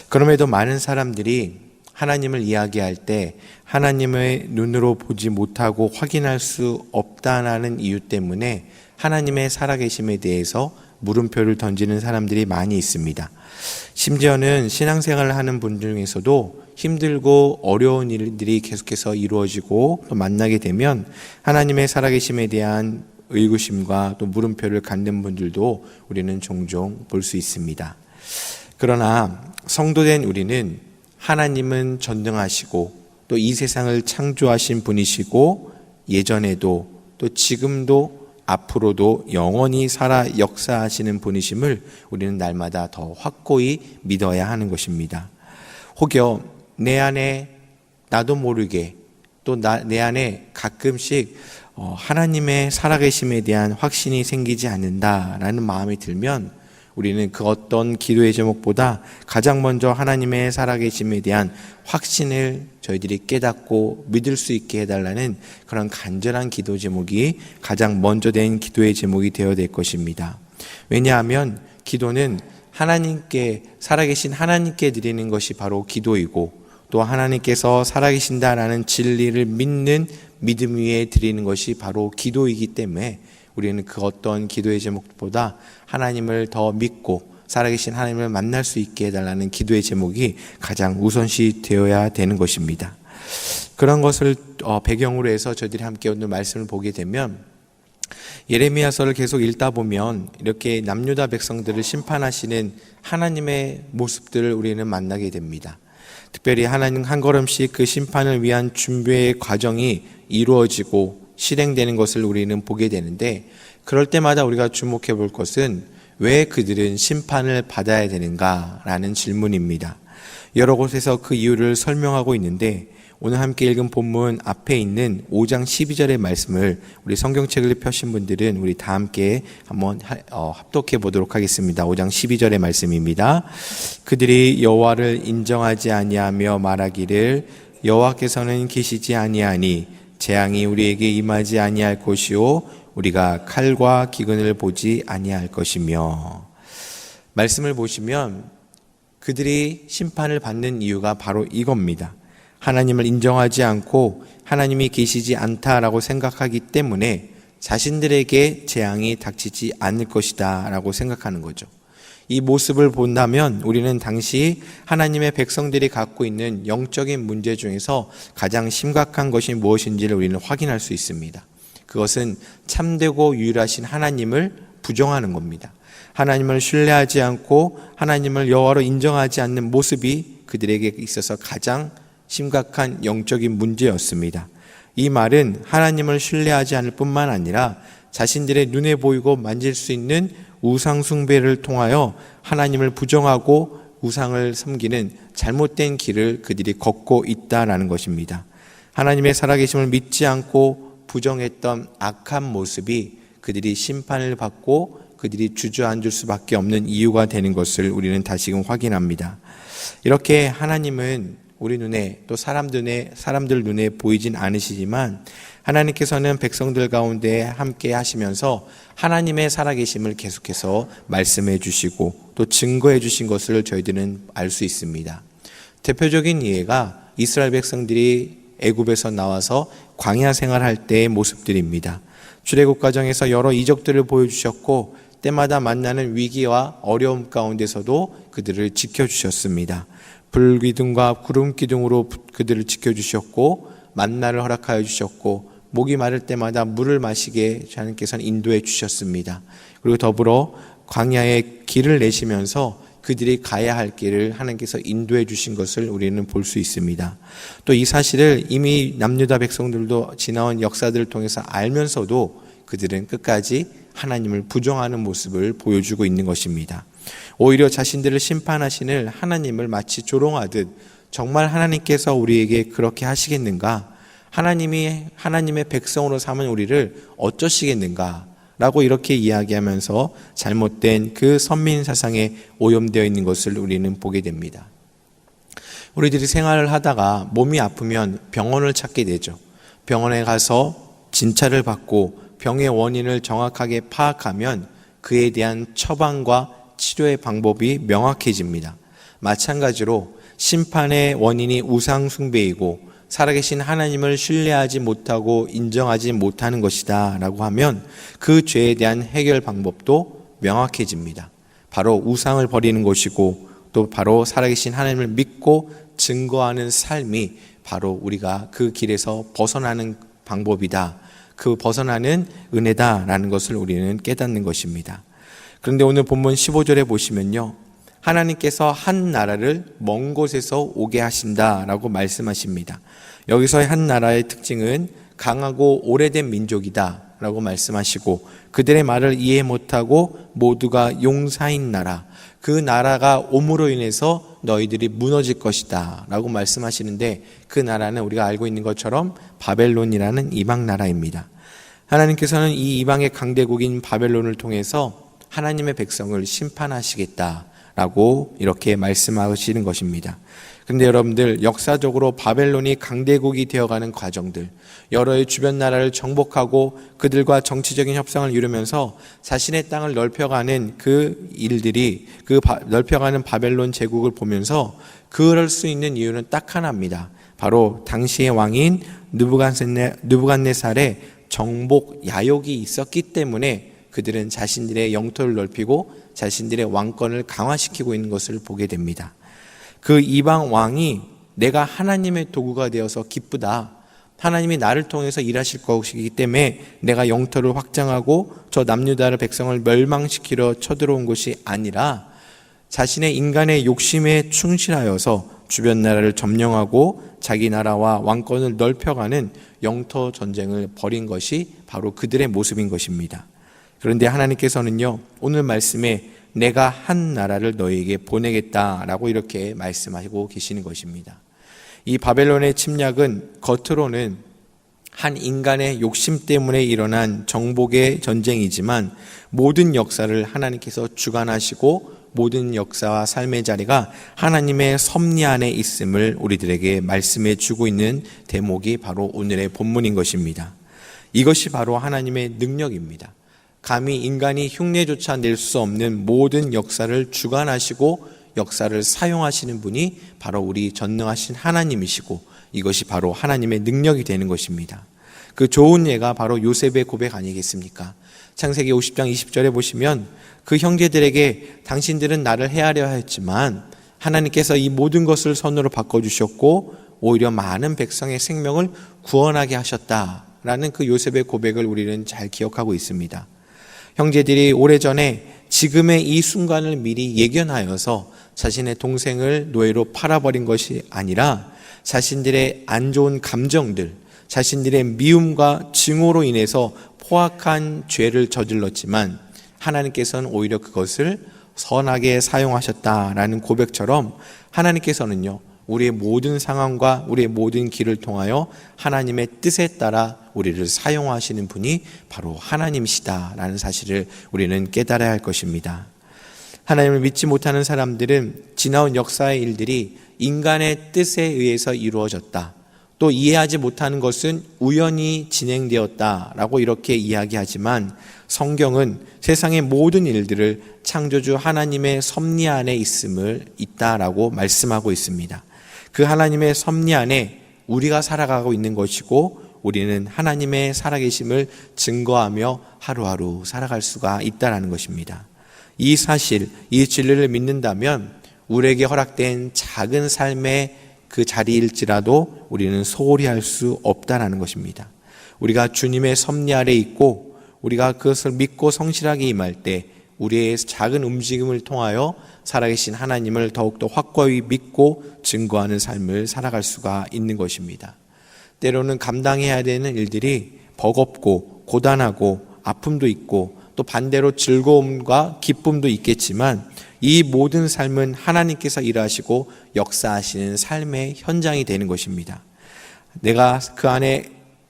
그럼에도 많은 사람들이 하나님을 이야기할 때 하나님의 눈으로 보지 못하고 확인할 수 없다는 이유 때문에 하나님의 살아계심에 대해서 물음표를 던지는 사람들이 많이 있습니다. 심지어는 신앙생활을 하는 분들 중에서도 힘들고 어려운 일들이 계속해서 이루어지고 또 만나게 되면 하나님의 살아계심에 대한 의구심과 또 물음표를 갖는 분들도 우리는 종종 볼 수 있습니다. 그러나 성도된 우리는 하나님은 전능하시고 또 이 세상을 창조하신 분이시고 예전에도 또 지금도 앞으로도 영원히 살아 역사하시는 분이심을 우리는 날마다 더 확고히 믿어야 하는 것입니다. 혹여 내 안에 나도 모르게 또 내 안에 가끔씩 하나님의 살아계심에 대한 확신이 생기지 않는다라는 마음이 들면 우리는 그 어떤 기도의 제목보다 가장 먼저 하나님의 살아계심에 대한 확신을 저희들이 깨닫고 믿을 수 있게 해달라는 그런 간절한 기도 제목이 가장 먼저 된 기도의 제목이 되어야 될 것입니다. 왜냐하면 기도는 하나님께, 살아계신 하나님께 드리는 것이 바로 기도이고 또 하나님께서 살아계신다라는 진리를 믿는 믿음 위에 드리는 것이 바로 기도이기 때문에 우리는 그 어떤 기도의 제목보다 하나님을 더 믿고 살아계신 하나님을 만날 수 있게 해달라는 기도의 제목이 가장 우선시 되어야 되는 것입니다. 그런 것을 배경으로 해서 저희들이 함께 오늘 말씀을 보게 되면 예레미야서를 계속 읽다 보면 이렇게 남유다 백성들을 심판하시는 하나님의 모습들을 우리는 만나게 됩니다. 특별히 하나님 한 걸음씩 그 심판을 위한 준비의 과정이 이루어지고 실행되는 것을 우리는 보게 되는데, 그럴 때마다 우리가 주목해 볼 것은 왜 그들은 심판을 받아야 되는가라는 질문입니다. 여러 곳에서 그 이유를 설명하고 있는데, 오늘 함께 읽은 본문 앞에 있는 5장 12절의 말씀을 우리 성경책을 펴신 분들은 우리 다 함께 한번 합독해 보도록 하겠습니다. 5장 12절의 말씀입니다. 그들이 여호와를 인정하지 아니하며 말하기를 여호와께서는 계시지 아니하니 재앙이 우리에게 임하지 아니할 것이요 우리가 칼과 기근을 보지 아니할 것이며. 말씀을 보시면 그들이 심판을 받는 이유가 바로 이겁니다. 하나님을 인정하지 않고 하나님이 계시지 않다라고 생각하기 때문에 자신들에게 재앙이 닥치지 않을 것이다 라고 생각하는 거죠. 이 모습을 본다면 우리는 당시 하나님의 백성들이 갖고 있는 영적인 문제 중에서 가장 심각한 것이 무엇인지를 우리는 확인할 수 있습니다. 그것은 참되고 유일하신 하나님을 부정하는 겁니다. 하나님을 신뢰하지 않고 하나님을 여호와로 인정하지 않는 모습이 그들에게 있어서 가장 심각한 영적인 문제였습니다. 이 말은 하나님을 신뢰하지 않을 뿐만 아니라 자신들의 눈에 보이고 만질 수 있는 우상 숭배를 통하여 하나님을 부정하고 우상을 섬기는 잘못된 길을 그들이 걷고 있다라는 것입니다. 하나님의 살아계심을 믿지 않고 부정했던 악한 모습이 그들이 심판을 받고 그들이 주저앉을 수밖에 없는 이유가 되는 것을 우리는 다시금 확인합니다. 이렇게 하나님은 우리 눈에 또 사람들 눈에 보이진 않으시지만 하나님께서는 백성들 가운데 함께 하시면서 하나님의 살아계심을 계속해서 말씀해 주시고 또 증거해 주신 것을 저희들은 알 수 있습니다. 대표적인 예가 이스라엘 백성들이 애굽에서 나와서 광야 생활할 때의 모습들입니다. 출애굽 과정에서 여러 이적들을 보여주셨고 때마다 만나는 위기와 어려움 가운데서도 그들을 지켜주셨습니다. 불기둥과 구름기둥으로 그들을 지켜주셨고 만나를 허락하여 주셨고 목이 마를 때마다 물을 마시게 하나님께서는 인도해 주셨습니다. 그리고 더불어 광야에 길을 내시면서 그들이 가야 할 길을 하나님께서 인도해 주신 것을 우리는 볼 수 있습니다. 또 이 사실을 이미 남유다 백성들도 지나온 역사들을 통해서 알면서도 그들은 끝까지 하나님을 부정하는 모습을 보여주고 있는 것입니다. 오히려 자신들을 심판하시는 하나님을 마치 조롱하듯 정말 하나님께서 우리에게 그렇게 하시겠는가? 하나님의 백성으로 삼은 우리를 어쩌시겠는가? 라고 이렇게 이야기하면서 잘못된 그 선민 사상에 오염되어 있는 것을 우리는 보게 됩니다. 우리들이 생활을 하다가 몸이 아프면 병원을 찾게 되죠. 병원에 가서 진찰을 받고 병의 원인을 정확하게 파악하면 그에 대한 처방과 치료의 방법이 명확해집니다. 마찬가지로 심판의 원인이 우상 숭배이고 살아계신 하나님을 신뢰하지 못하고 인정하지 못하는 것이다 라고 하면 그 죄에 대한 해결 방법도 명확해집니다. 바로 우상을 버리는 것이고 또 바로 살아계신 하나님을 믿고 증거하는 삶이 바로 우리가 그 길에서 벗어나는 방법이다. 그 벗어나는 은혜다라는 것을 우리는 깨닫는 것입니다. 그런데 오늘 본문 15절에 보시면요, 하나님께서 한 나라를 먼 곳에서 오게 하신다라고 말씀하십니다. 여기서의 한 나라의 특징은 강하고 오래된 민족이다 라고 말씀하시고 그들의 말을 이해 못하고 모두가 용사인 나라, 그 나라가 옴으로 인해서 너희들이 무너질 것이다 라고 말씀하시는데 그 나라는 우리가 알고 있는 것처럼 바벨론이라는 이방 나라입니다. 하나님께서는 이 이방의 강대국인 바벨론을 통해서 하나님의 백성을 심판하시겠다라고 이렇게 말씀하시는 것입니다. 그런데 여러분들, 역사적으로 바벨론이 강대국이 되어가는 과정들, 여러의 주변 나라를 정복하고 그들과 정치적인 협상을 이루면서 자신의 땅을 넓혀가는 그 일들이, 넓혀가는 바벨론 제국을 보면서 그럴 수 있는 이유는 딱 하나입니다. 바로 당시의 왕인 느부갓네살의 정복 야욕이 있었기 때문에 그들은 자신들의 영토를 넓히고 자신들의 왕권을 강화시키고 있는 것을 보게 됩니다. 그 이방 왕이 내가 하나님의 도구가 되어서 기쁘다, 하나님이 나를 통해서 일하실 것이기 때문에 내가 영토를 확장하고 저 남유다의 백성을 멸망시키려 쳐들어온 것이 아니라 자신의 인간의 욕심에 충실하여서 주변 나라를 점령하고 자기 나라와 왕권을 넓혀가는 영토 전쟁을 벌인 것이 바로 그들의 모습인 것입니다. 그런데 하나님께서는요, 오늘 말씀에 내가 한 나라를 너희에게 보내겠다라고 이렇게 말씀하시고 계시는 것입니다. 이 바벨론의 침략은 겉으로는 한 인간의 욕심 때문에 일어난 정복의 전쟁이지만 모든 역사를 하나님께서 주관하시고 모든 역사와 삶의 자리가 하나님의 섭리 안에 있음을 우리들에게 말씀해 주고 있는 대목이 바로 오늘의 본문인 것입니다. 이것이 바로 하나님의 능력입니다. 감히 인간이 흉내조차 낼 수 없는 모든 역사를 주관하시고 역사를 사용하시는 분이 바로 우리 전능하신 하나님이시고 이것이 바로 하나님의 능력이 되는 것입니다. 그 좋은 예가 바로 요셉의 고백 아니겠습니까? 창세기 50장 20절에 보시면 그 형제들에게 당신들은 나를 해하려 하였지만 하나님께서 이 모든 것을 선으로 바꿔주셨고 오히려 많은 백성의 생명을 구원하게 하셨다라는 그 요셉의 고백을 우리는 잘 기억하고 있습니다. 형제들이 오래전에 지금의 이 순간을 미리 예견하여서 자신의 동생을 노예로 팔아버린 것이 아니라 자신들의 안 좋은 감정들, 자신들의 미움과 증오로 인해서 포악한 죄를 저질렀지만 하나님께서는 오히려 그것을 선하게 사용하셨다라는 고백처럼 하나님께서는요, 우리의 모든 상황과 우리의 모든 길을 통하여 하나님의 뜻에 따라 우리를 사용하시는 분이 바로 하나님이시다라는 사실을 우리는 깨달아야 할 것입니다. 하나님을 믿지 못하는 사람들은 지나온 역사의 일들이 인간의 뜻에 의해서 이루어졌다, 또 이해하지 못하는 것은 우연히 진행되었다라고 이렇게 이야기하지만 성경은 세상의 모든 일들을 창조주 하나님의 섭리 안에 있다라고 말씀하고 있습니다. 그 하나님의 섭리 안에 우리가 살아가고 있는 것이고 우리는 하나님의 살아계심을 증거하며 하루하루 살아갈 수가 있다라는 것입니다. 이 사실, 이 진리를 믿는다면 우리에게 허락된 작은 삶의 그 자리일지라도 우리는 소홀히 할 수 없다라는 것입니다. 우리가 주님의 섭리 아래 있고 우리가 그것을 믿고 성실하게 임할 때 우리의 작은 움직임을 통하여 살아계신 하나님을 더욱더 확고히 믿고 증거하는 삶을 살아갈 수가 있는 것입니다. 때로는 감당해야 되는 일들이 버겁고 고단하고 아픔도 있고 또 반대로 즐거움과 기쁨도 있겠지만 이 모든 삶은 하나님께서 일하시고 역사하시는 삶의 현장이 되는 것입니다. 내가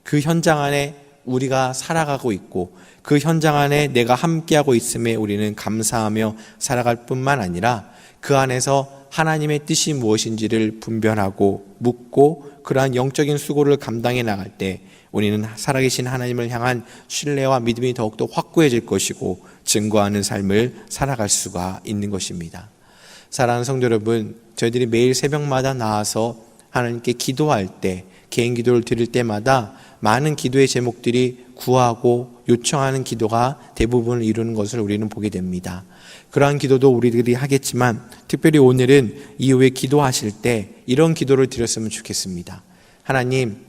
그 현장 안에 우리가 살아가고 있고 그 현장 안에 내가 함께하고 있음에 우리는 감사하며 살아갈 뿐만 아니라 그 안에서 하나님의 뜻이 무엇인지를 분별하고 묻고 그러한 영적인 수고를 감당해 나갈 때 우리는 살아계신 하나님을 향한 신뢰와 믿음이 더욱더 확고해질 것이고 증거하는 삶을 살아갈 수가 있는 것입니다. 사랑하는 성도 여러분, 저희들이 매일 새벽마다 나와서 하나님께 기도할 때, 개인 기도를 드릴 때마다 많은 기도의 제목들이 구하고 요청하는 기도가 대부분을 이루는 것을 우리는 보게 됩니다. 그러한 기도도 우리들이 하겠지만 특별히 오늘은 이후에 기도하실 때 이런 기도를 드렸으면 좋겠습니다. 하나님,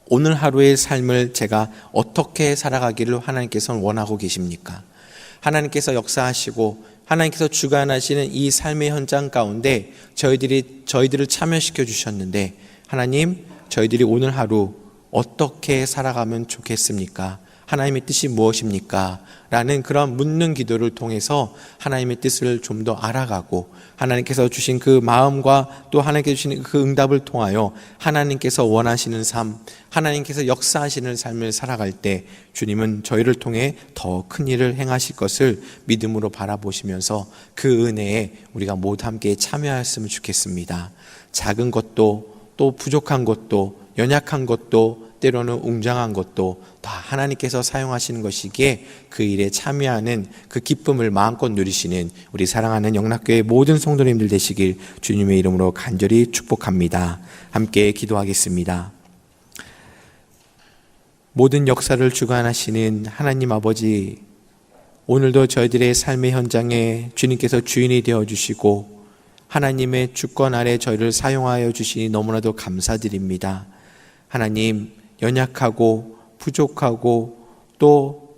오늘 하루의 삶을 제가 어떻게 살아가기를 하나님께서는 원하고 계십니까? 하나님께서 역사하시고 하나님께서 주관하시는 이 삶의 현장 가운데 저희들을 참여시켜 주셨는데 하나님, 저희들이 오늘 하루 어떻게 살아가면 좋겠습니까? 하나님의 뜻이 무엇입니까? 라는 그런 묻는 기도를 통해서 하나님의 뜻을 좀 더 알아가고 하나님께서 주신 그 마음과 또 하나님께서 주신 그 응답을 통하여 하나님께서 원하시는 삶, 하나님께서 역사하시는 삶을 살아갈 때 주님은 저희를 통해 더 큰 일을 행하실 것을 믿음으로 바라보시면서 그 은혜에 우리가 모두 함께 참여하였으면 좋겠습니다. 작은 것도 또 부족한 것도 연약한 것도 때로는 웅장한 것도 다 하나님께서 사용하시는 것이기에 그 일에 참여하는 그 기쁨을 마음껏 누리시는 우리 사랑하는 영락교회 모든 성도님들 되시길 주님의 이름으로 간절히 축복합니다. 함께 기도하겠습니다. 모든 역사를 주관하시는 하나님 아버지, 오늘도 저희들의 삶의 현장에 주님께서 주인이 되어주시고 하나님의 주권 아래 저희를 사용하여 주시니 너무나도 감사드립니다. 하나님, 연약하고 부족하고 또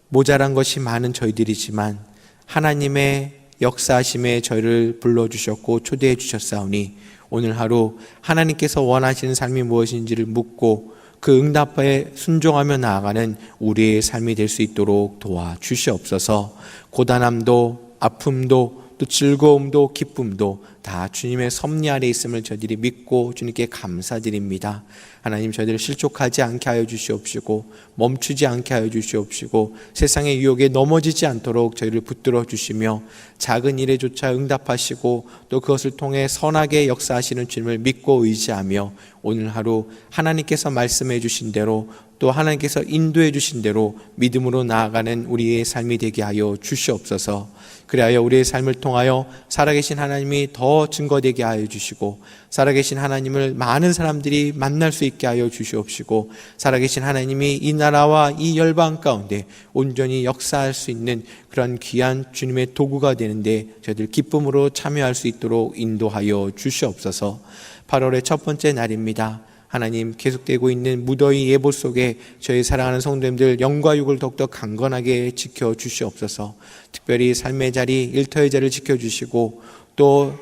모자란 것이 많은 저희들이지만 하나님의 역사하심에 저희를 불러주셨고 초대해 주셨사오니 오늘 하루 하나님께서 원하시는 삶이 무엇인지를 묻고 그 응답에 순종하며 나아가는 우리의 삶이 될 수 있도록 도와주시옵소서. 고단함도 아픔도 또 즐거움도 기쁨도 다 주님의 섭리 아래 있음을 저희들이 믿고 주님께 감사드립니다. 하나님, 저희들을 실족하지 않게 하여 주시옵시고 멈추지 않게 하여 주시옵시고 세상의 유혹에 넘어지지 않도록 저희를 붙들어 주시며 작은 일에조차 응답하시고 또 그것을 통해 선하게 역사하시는 주님을 믿고 의지하며 오늘 하루 하나님께서 말씀해 주신 대로 또 하나님께서 인도해 주신 대로 믿음으로 나아가는 우리의 삶이 되게 하여 주시옵소서. 그리하여 우리의 삶을 통하여 살아계신 하나님이 더 증거되게 하여 주시고 살아계신 하나님을 많은 사람들이 만날 수 있게 하여 주시옵시고 살아계신 하나님이 이 나라와 이 열방 가운데 온전히 역사할 수 있는 그런 귀한 주님의 도구가 되는데 저희들 기쁨으로 참여할 수 있도록 인도하여 주시옵소서. 8월의 첫 번째 날입니다. 하나님, 계속되고 있는 무더위 예보 속에 저희 사랑하는 성도님들 영과 육을 더욱더 강건하게 지켜주시옵소서. 특별히 삶의 자리, 일터의 자리를 지켜주시고 또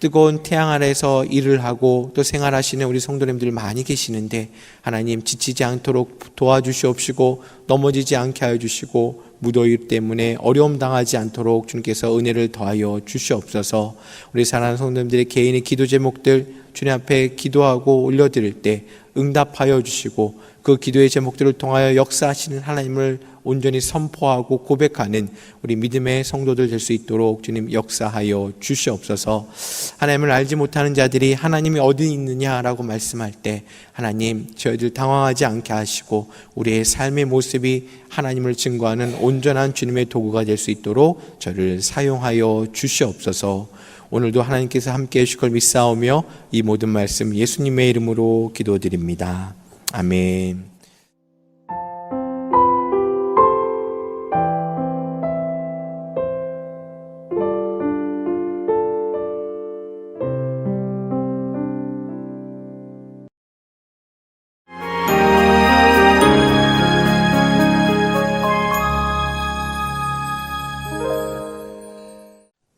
뜨거운 태양 아래에서 일을 하고 또 생활하시는 우리 성도님들 많이 계시는데 하나님, 지치지 않도록 도와주시옵시고 넘어지지 않게 하여 주시고 무더위 때문에 어려움 당하지 않도록 주님께서 은혜를 더하여 주시옵소서. 우리 사랑하는 성도님들의 개인의 기도 제목들 주님 앞에 기도하고 올려드릴 때 응답하여 주시고 그 기도의 제목들을 통하여 역사하시는 하나님을 온전히 선포하고 고백하는 우리 믿음의 성도들 될 수 있도록 주님 역사하여 주시옵소서. 하나님을 알지 못하는 자들이 하나님이 어디 있느냐라고 말씀할 때 하나님, 저희들 당황하지 않게 하시고 우리의 삶의 모습이 하나님을 증거하는 온전한 주님의 도구가 될 수 있도록 저를 사용하여 주시옵소서. 오늘도 하나님께서 함께 해주실 걸 믿사오며 이 모든 말씀 예수님의 이름으로 기도드립니다. 아멘.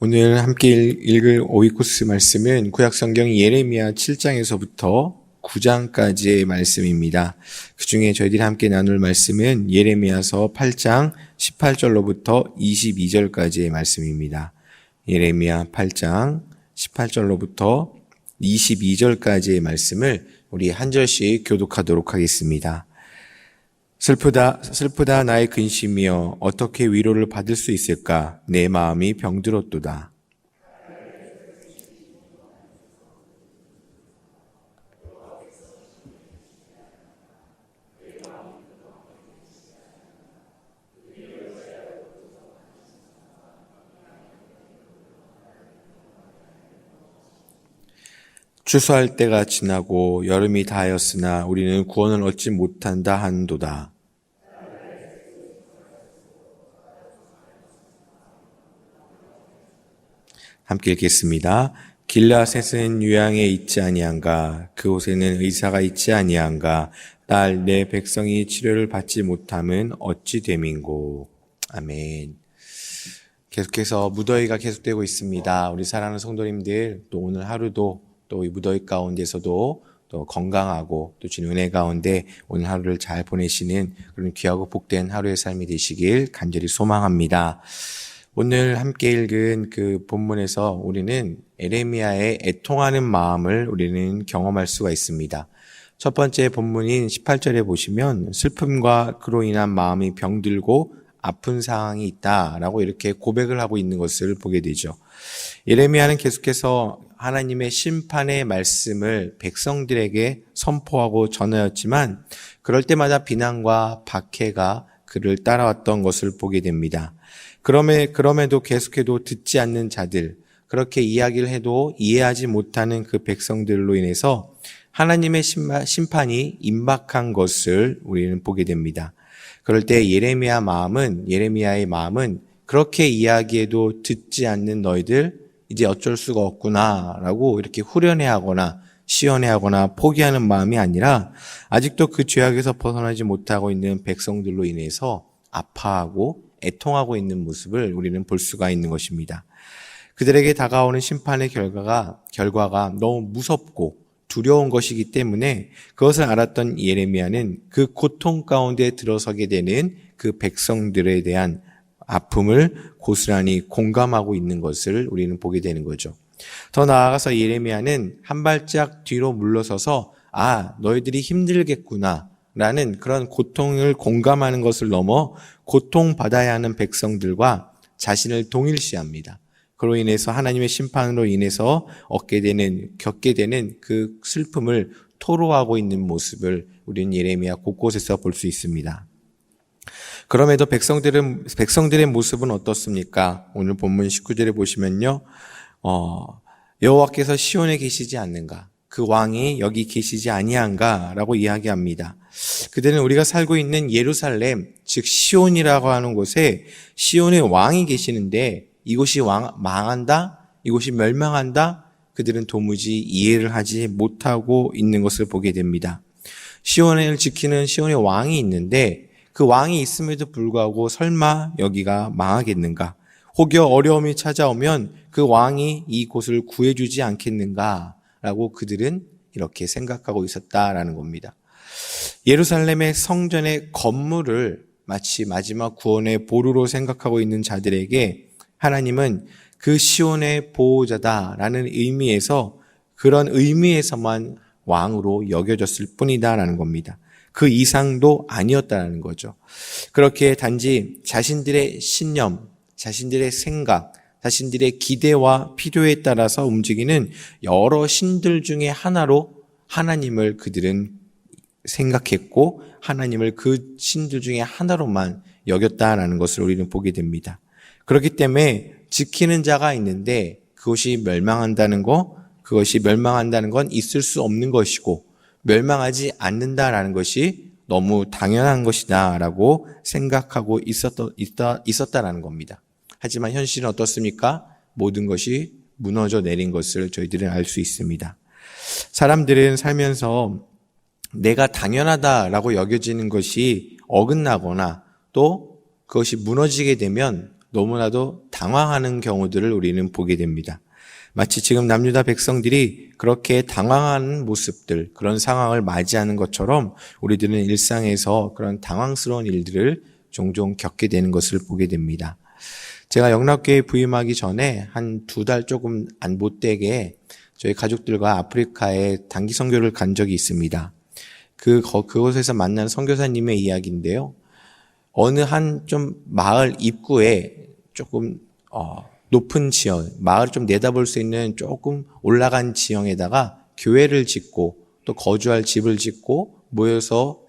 오늘 함께 읽을 오이코스 말씀은 구약성경 예레미야 7장에서부터 9장까지의 말씀입니다. 그 중에 저희들이 함께 나눌 말씀은 예레미야서 8장 18절로부터 22절까지의 말씀입니다. 예레미야 8장 18절로부터 22절까지의 말씀을 우리 한 절씩 교독하도록 하겠습니다. 슬프다 나의 근심이여 어떻게 위로를 받을 수 있을까? 내 마음이 병들었도다. 추수할 때가 지나고 여름이 다하였으나 우리는 구원을 얻지 못한다 한도다. 함께 읽겠습니다. 길라셋은 유향에 있지 아니한가? 그곳에는 의사가 있지 아니한가? 딸 내 백성이 치료를 받지 못함은 어찌 됨인고. 아멘. 계속해서 무더위가 계속되고 있습니다. 우리 사랑하는 성도님들, 또 오늘 하루도 또 이 무더위 가운데서도 또 건강하고 또 주님 은혜 가운데 오늘 하루를 잘 보내시는 그런 귀하고 복된 하루의 삶이 되시길 간절히 소망합니다. 오늘 함께 읽은 그 본문에서 우리는 예레미야의 애통하는 마음을 우리는 경험할 수가 있습니다. 첫 번째 본문인 18절에 보시면 슬픔과 그로 인한 마음이 병들고 아픈 상황이 있다라고 이렇게 고백을 하고 있는 것을 보게 되죠. 예레미야는 계속해서 하나님의 심판의 말씀을 백성들에게 선포하고 전하였지만 그럴 때마다 비난과 박해가 그를 따라왔던 것을 보게 됩니다. 그럼에도 계속해도 듣지 않는 자들, 그렇게 이야기를 해도 이해하지 못하는 그 백성들로 인해서 하나님의 심판이 임박한 것을 우리는 보게 됩니다. 그럴 때 예레미야의 마음은 그렇게 이야기해도 듣지 않는 너희들 이제 어쩔 수가 없구나라고 이렇게 후련해하거나 시원해하거나 포기하는 마음이 아니라 아직도 그 죄악에서 벗어나지 못하고 있는 백성들로 인해서 아파하고 애통하고 있는 모습을 우리는 볼 수가 있는 것입니다. 그들에게 다가오는 심판의 결과가 너무 무섭고 두려운 것이기 때문에 그것을 알았던 예레미야는 그 고통 가운데 들어서게 되는 그 백성들에 대한 아픔을 고스란히 공감하고 있는 것을 우리는 보게 되는 거죠. 더 나아가서 예레미야는 한 발짝 뒤로 물러서서 너희들이 힘들겠구나 라는 그런 고통을 공감하는 것을 넘어 고통받아야 하는 백성들과 자신을 동일시합니다. 그로 인해서 하나님의 심판으로 인해서 겪게 되는 그 슬픔을 토로하고 있는 모습을 우리는 예레미야 곳곳에서 볼 수 있습니다. 그럼에도 백성들의 모습은 어떻습니까? 오늘 본문 19절에 보시면요. 여호와께서 시온에 계시지 않는가? 그 왕이 여기 계시지 아니한가? 라고 이야기합니다. 그들은 우리가 살고 있는 예루살렘, 즉 시온이라고 하는 곳에 시온의 왕이 계시는데 이곳이 망한다? 이곳이 멸망한다? 그들은 도무지 이해를 하지 못하고 있는 것을 보게 됩니다. 시온을 지키는 시온의 왕이 있는데 그 왕이 있음에도 불구하고 설마 여기가 망하겠는가? 혹여 어려움이 찾아오면 그 왕이 이곳을 구해주지 않겠는가? 라고 그들은 이렇게 생각하고 있었다라는 겁니다. 예루살렘의 성전의 건물을 마치 마지막 구원의 보루로 생각하고 있는 자들에게 하나님은 그 시온의 보호자다라는 의미에서 그런 의미에서만 왕으로 여겨졌을 뿐이다라는 겁니다. 그 이상도 아니었다라는 거죠. 그렇게 단지 자신들의 신념, 자신들의 생각, 자신들의 기대와 필요에 따라서 움직이는 여러 신들 중에 하나로 하나님을 그들은 생각했고 하나님을 그 신들 중에 하나로만 여겼다라는 것을 우리는 보게 됩니다. 그렇기 때문에 지키는 자가 있는데 그것이 멸망한다는 건 있을 수 없는 것이고 멸망하지 않는다라는 것이 너무 당연한 것이다라고 생각하고 있었다라는 겁니다. 하지만 현실은 어떻습니까? 모든 것이 무너져 내린 것을 저희들은 알 수 있습니다. 사람들은 살면서 내가 당연하다라고 여겨지는 것이 어긋나거나 또 그것이 무너지게 되면 너무나도 당황하는 경우들을 우리는 보게 됩니다. 마치 지금 남유다 백성들이 그렇게 당황하는 모습들, 그런 상황을 맞이하는 것처럼 우리들은 일상에서 그런 당황스러운 일들을 종종 겪게 되는 것을 보게 됩니다. 제가 영락교회에 부임하기 전에 한 2달 조금 안 못되게 저희 가족들과 아프리카에 단기 선교를 간 적이 있습니다. 그곳에서 만난 선교사님의 이야기인데요. 어느 한 좀 마을 입구에 조금 높은 지형, 마을을 좀 내다볼 수 있는 조금 올라간 지형에다가 교회를 짓고 또 거주할 집을 짓고 모여서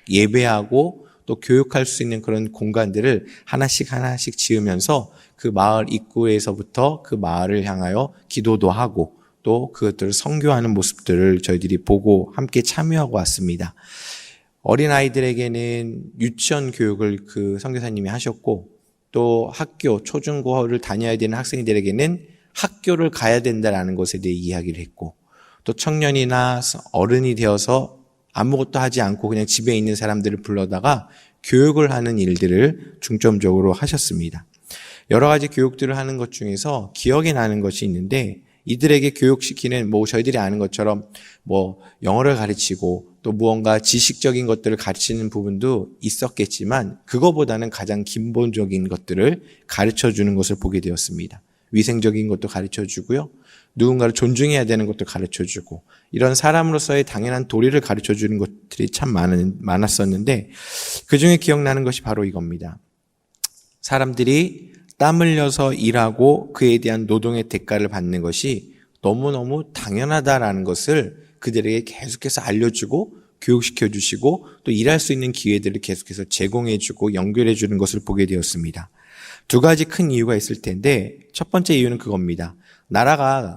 예배하고 또 교육할 수 있는 그런 공간들을 하나씩 지으면서 그 마을 입구에서부터 그 마을을 향하여 기도도 하고 또 그것들을 선교하는 모습들을 저희들이 보고 함께 참여하고 왔습니다. 어린아이들에게는 유치원 교육을 그 선교사님이 하셨고 또 학교, 초중고를 다녀야 되는 학생들에게는 학교를 가야 된다라는 것에 대해 이야기를 했고 또 청년이나 어른이 되어서 아무것도 하지 않고 그냥 집에 있는 사람들을 불러다가 교육을 하는 일들을 중점적으로 하셨습니다. 여러 가지 교육들을 하는 것 중에서 기억에 나는 것이 있는데 이들에게 교육시키는 저희들이 아는 것처럼 영어를 가르치고 또 무언가 지식적인 것들을 가르치는 부분도 있었겠지만 그거보다는 가장 기본적인 것들을 가르쳐주는 것을 보게 되었습니다. 위생적인 것도 가르쳐주고요. 누군가를 존중해야 되는 것도 가르쳐주고 이런 사람으로서의 당연한 도리를 가르쳐주는 것들이 참 많았었는데 그중에 기억나는 것이 바로 이겁니다. 사람들이 땀 흘려서 일하고 그에 대한 노동의 대가를 받는 것이 너무너무 당연하다라는 것을 그들에게 계속해서 알려주고 교육시켜주시고 또 일할 수 있는 기회들을 계속해서 제공해주고 연결해주는 것을 보게 되었습니다. 2가지 큰 이유가 있을 텐데 첫 번째 이유는 그겁니다.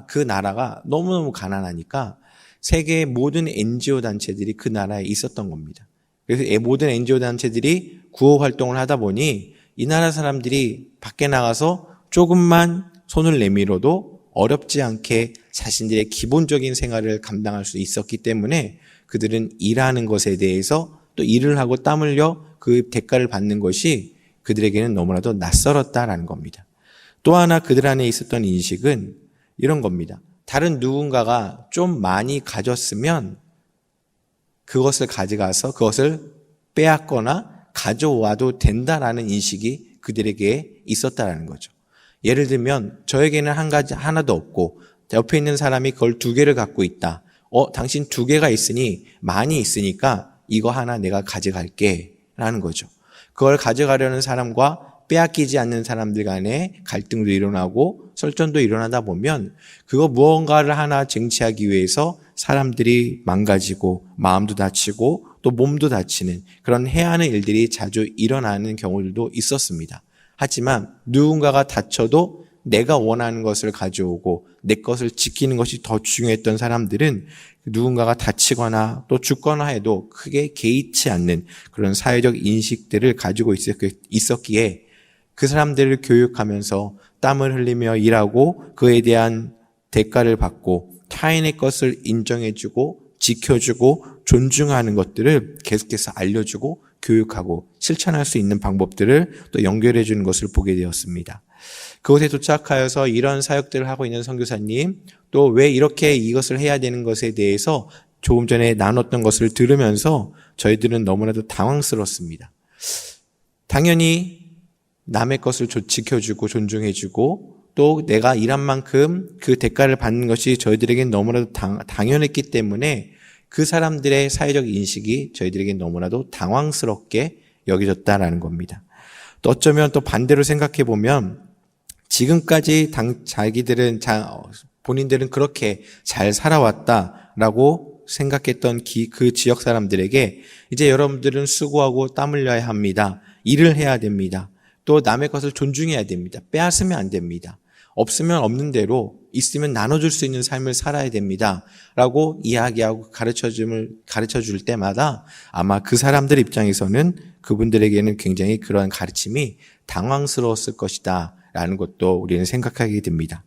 그 나라가 너무너무 가난하니까 세계의 모든 NGO 단체들이 그 나라에 있었던 겁니다. 그래서 모든 NGO 단체들이 구호 활동을 하다 보니 이 나라 사람들이 밖에 나가서 조금만 손을 내밀어도 어렵지 않게 자신들의 기본적인 생활을 감당할 수 있었기 때문에 그들은 일하는 것에 대해서 또 일을 하고 땀 흘려 그 대가를 받는 것이 그들에게는 너무나도 낯설었다라는 겁니다. 또 하나 그들 안에 있었던 인식은 이런 겁니다. 다른 누군가가 좀 많이 가졌으면 그것을 가져가서 그것을 빼앗거나 가져와도 된다라는 인식이 그들에게 있었다라는 거죠. 예를 들면 저에게는 한 가지 하나도 없고 옆에 있는 사람이 그걸 2개를 갖고 있다. 당신 2개가 있으니 많이 있으니까 이거 하나 내가 가져갈게 라는 거죠. 그걸 가져가려는 사람과 빼앗기지 않는 사람들 간에 갈등도 일어나고 설전도 일어나다 보면 그거 무언가를 하나 쟁취하기 위해서 사람들이 망가지고 마음도 다치고 또 몸도 다치는 그런 해야 하는 일들이 자주 일어나는 경우들도 있었습니다. 하지만 누군가가 다쳐도 내가 원하는 것을 가져오고 내 것을 지키는 것이 더 중요했던 사람들은 누군가가 다치거나 또 죽거나 해도 크게 개의치 않는 그런 사회적 인식들을 가지고 있었기에 그 사람들을 교육하면서 땀을 흘리며 일하고 그에 대한 대가를 받고 타인의 것을 인정해주고 지켜주고 존중하는 것들을 계속해서 알려주고 교육하고 실천할 수 있는 방법들을 또 연결해 주는 것을 보게 되었습니다. 그곳에 도착하여서 이런 사역들을 하고 있는 선교사님, 또 왜 이렇게 이것을 해야 되는 것에 대해서 조금 전에 나눴던 것을 들으면서 저희들은 너무나도 당황스럽습니다. 당연히 남의 것을 지켜주고 존중해주고 또 내가 일한 만큼 그 대가를 받는 것이 저희들에겐 너무나도 당연했기 때문에 그 사람들의 사회적 인식이 저희들에게 너무나도 당황스럽게 여겨졌다라는 겁니다. 또 어쩌면 또 반대로 생각해 보면 지금까지 본인들은 그렇게 잘 살아왔다라고 생각했던 그 지역 사람들에게 이제 여러분들은 수고하고 땀 흘려야 합니다. 일을 해야 됩니다. 또 남의 것을 존중해야 됩니다. 빼앗으면 안 됩니다. 없으면 없는 대로 있으면 나눠줄 수 있는 삶을 살아야 됩니다. 라고 이야기하고 가르쳐 줄 때마다 아마 그 사람들 입장에서는 그분들에게는 굉장히 그러한 가르침이 당황스러웠을 것이다. 라는 것도 우리는 생각하게 됩니다.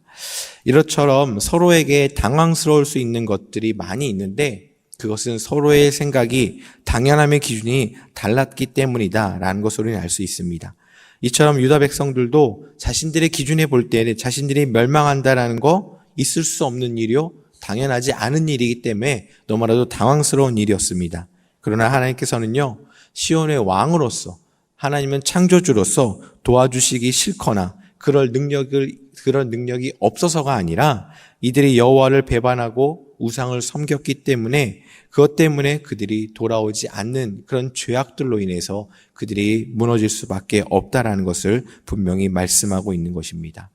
이것처럼 서로에게 당황스러울 수 있는 것들이 많이 있는데 그것은 서로의 생각이 당연함의 기준이 달랐기 때문이다. 라는 것을 우리는 알 수 있습니다. 이처럼 유다 백성들도 자신들의 기준에 볼 때는 자신들이 멸망한다라는 거 있을 수 없는 일이요. 당연하지 않은 일이기 때문에 너무나도 당황스러운 일이었습니다. 그러나 하나님께서는요. 시온의 왕으로서 하나님은 창조주로서 도와주시기 싫거나 그런 능력이 없어서가 아니라 이들이 여호와를 배반하고 우상을 섬겼기 때문에 그것 때문에 그들이 돌아오지 않는 그런 죄악들로 인해서 그들이 무너질 수밖에 없다라는 것을 분명히 말씀하고 있는 것입니다.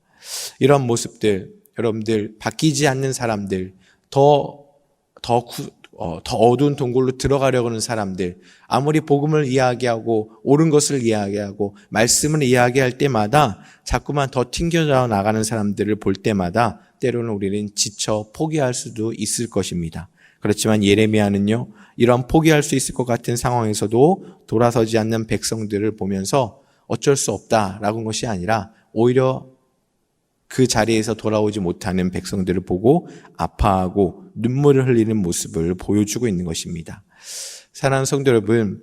이런 모습들, 여러분들 바뀌지 않는 사람들, 더 어두운 동굴로 들어가려고 하는 사람들, 아무리 복음을 이야기하고 옳은 것을 이야기하고 말씀을 이야기할 때마다 자꾸만 더 튕겨져 나가는 사람들을 볼 때마다 때로는 우리는 지쳐 포기할 수도 있을 것입니다. 그렇지만 예레미야는요, 이런 포기할 수 있을 것 같은 상황에서도 돌아서지 않는 백성들을 보면서 어쩔 수 없다라는 것이 아니라 오히려 그 자리에서 돌아오지 못하는 백성들을 보고 아파하고 눈물을 흘리는 모습을 보여주고 있는 것입니다. 사랑하는 성도 여러분,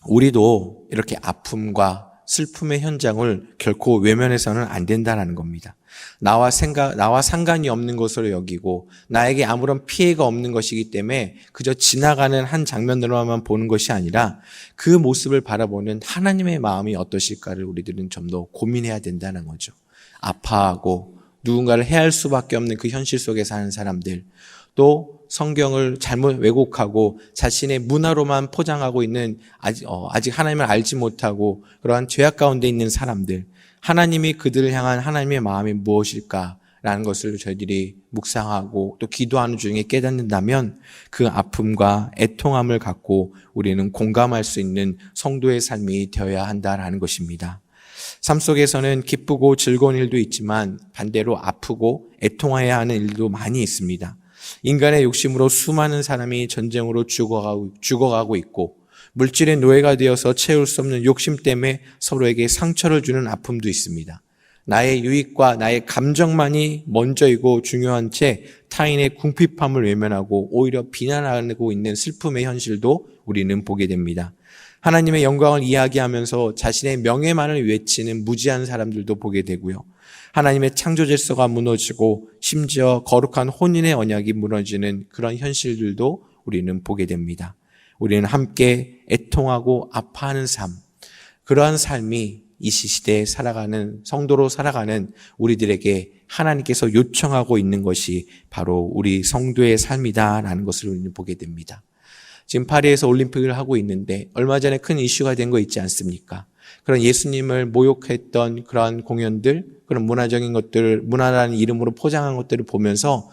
우리도 이렇게 아픔과 슬픔의 현장을 결코 외면해서는 안 된다는 겁니다. 나와 상관이 없는 것으로 여기고 나에게 아무런 피해가 없는 것이기 때문에 그저 지나가는 한 장면으로만 보는 것이 아니라 그 모습을 바라보는 하나님의 마음이 어떠실까를 우리들은 좀 더 고민해야 된다는 거죠. 아파하고 누군가를 해할 수밖에 없는 그 현실 속에 사는 사람들, 또 성경을 잘못 왜곡하고 자신의 문화로만 포장하고 있는 아직 하나님을 알지 못하고 그러한 죄악 가운데 있는 사람들, 하나님이 그들을 향한 하나님의 마음이 무엇일까라는 것을 저희들이 묵상하고 또 기도하는 중에 깨닫는다면 그 아픔과 애통함을 갖고 우리는 공감할 수 있는 성도의 삶이 되어야 한다라는 것입니다. 삶 속에서는 기쁘고 즐거운 일도 있지만 반대로 아프고 애통해야 하는 일도 많이 있습니다. 인간의 욕심으로 수많은 사람이 전쟁으로 죽어가고 있고 물질의 노예가 되어서 채울 수 없는 욕심 때문에 서로에게 상처를 주는 아픔도 있습니다. 나의 유익과 나의 감정만이 먼저이고 중요한 채 타인의 궁핍함을 외면하고 오히려 비난하고 있는 슬픔의 현실도 우리는 보게 됩니다. 하나님의 영광을 이야기하면서 자신의 명예만을 외치는 무지한 사람들도 보게 되고요. 하나님의 창조 질서가 무너지고 심지어 거룩한 혼인의 언약이 무너지는 그런 현실들도 우리는 보게 됩니다. 우리는 함께 애통하고 아파하는 삶, 그러한 삶이 이 시대에 살아가는, 성도로 살아가는 우리들에게 하나님께서 요청하고 있는 것이 바로 우리 성도의 삶이다라는 것을 우리는 보게 됩니다. 지금 파리에서 올림픽을 하고 있는데 얼마 전에 큰 이슈가 된 거 있지 않습니까? 그런 예수님을 모욕했던 그러한 공연들, 그런 문화적인 것들을, 문화라는 이름으로 포장한 것들을 보면서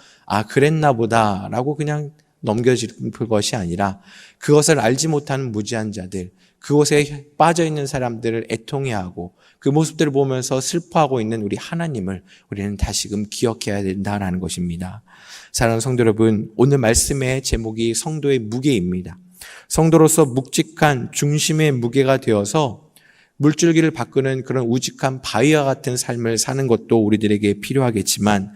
그랬나 보다라고 그냥 넘겨질 것이 아니라 그것을 알지 못하는 무지한 자들, 그곳에 빠져있는 사람들을 애통해하고 그 모습들을 보면서 슬퍼하고 있는 우리 하나님을 우리는 다시금 기억해야 된다는 것입니다. 사랑하는 성도 여러분, 오늘 말씀의 제목이 성도의 무게입니다. 성도로서 묵직한 중심의 무게가 되어서 물줄기를 바꾸는 그런 우직한 바위와 같은 삶을 사는 것도 우리들에게 필요하겠지만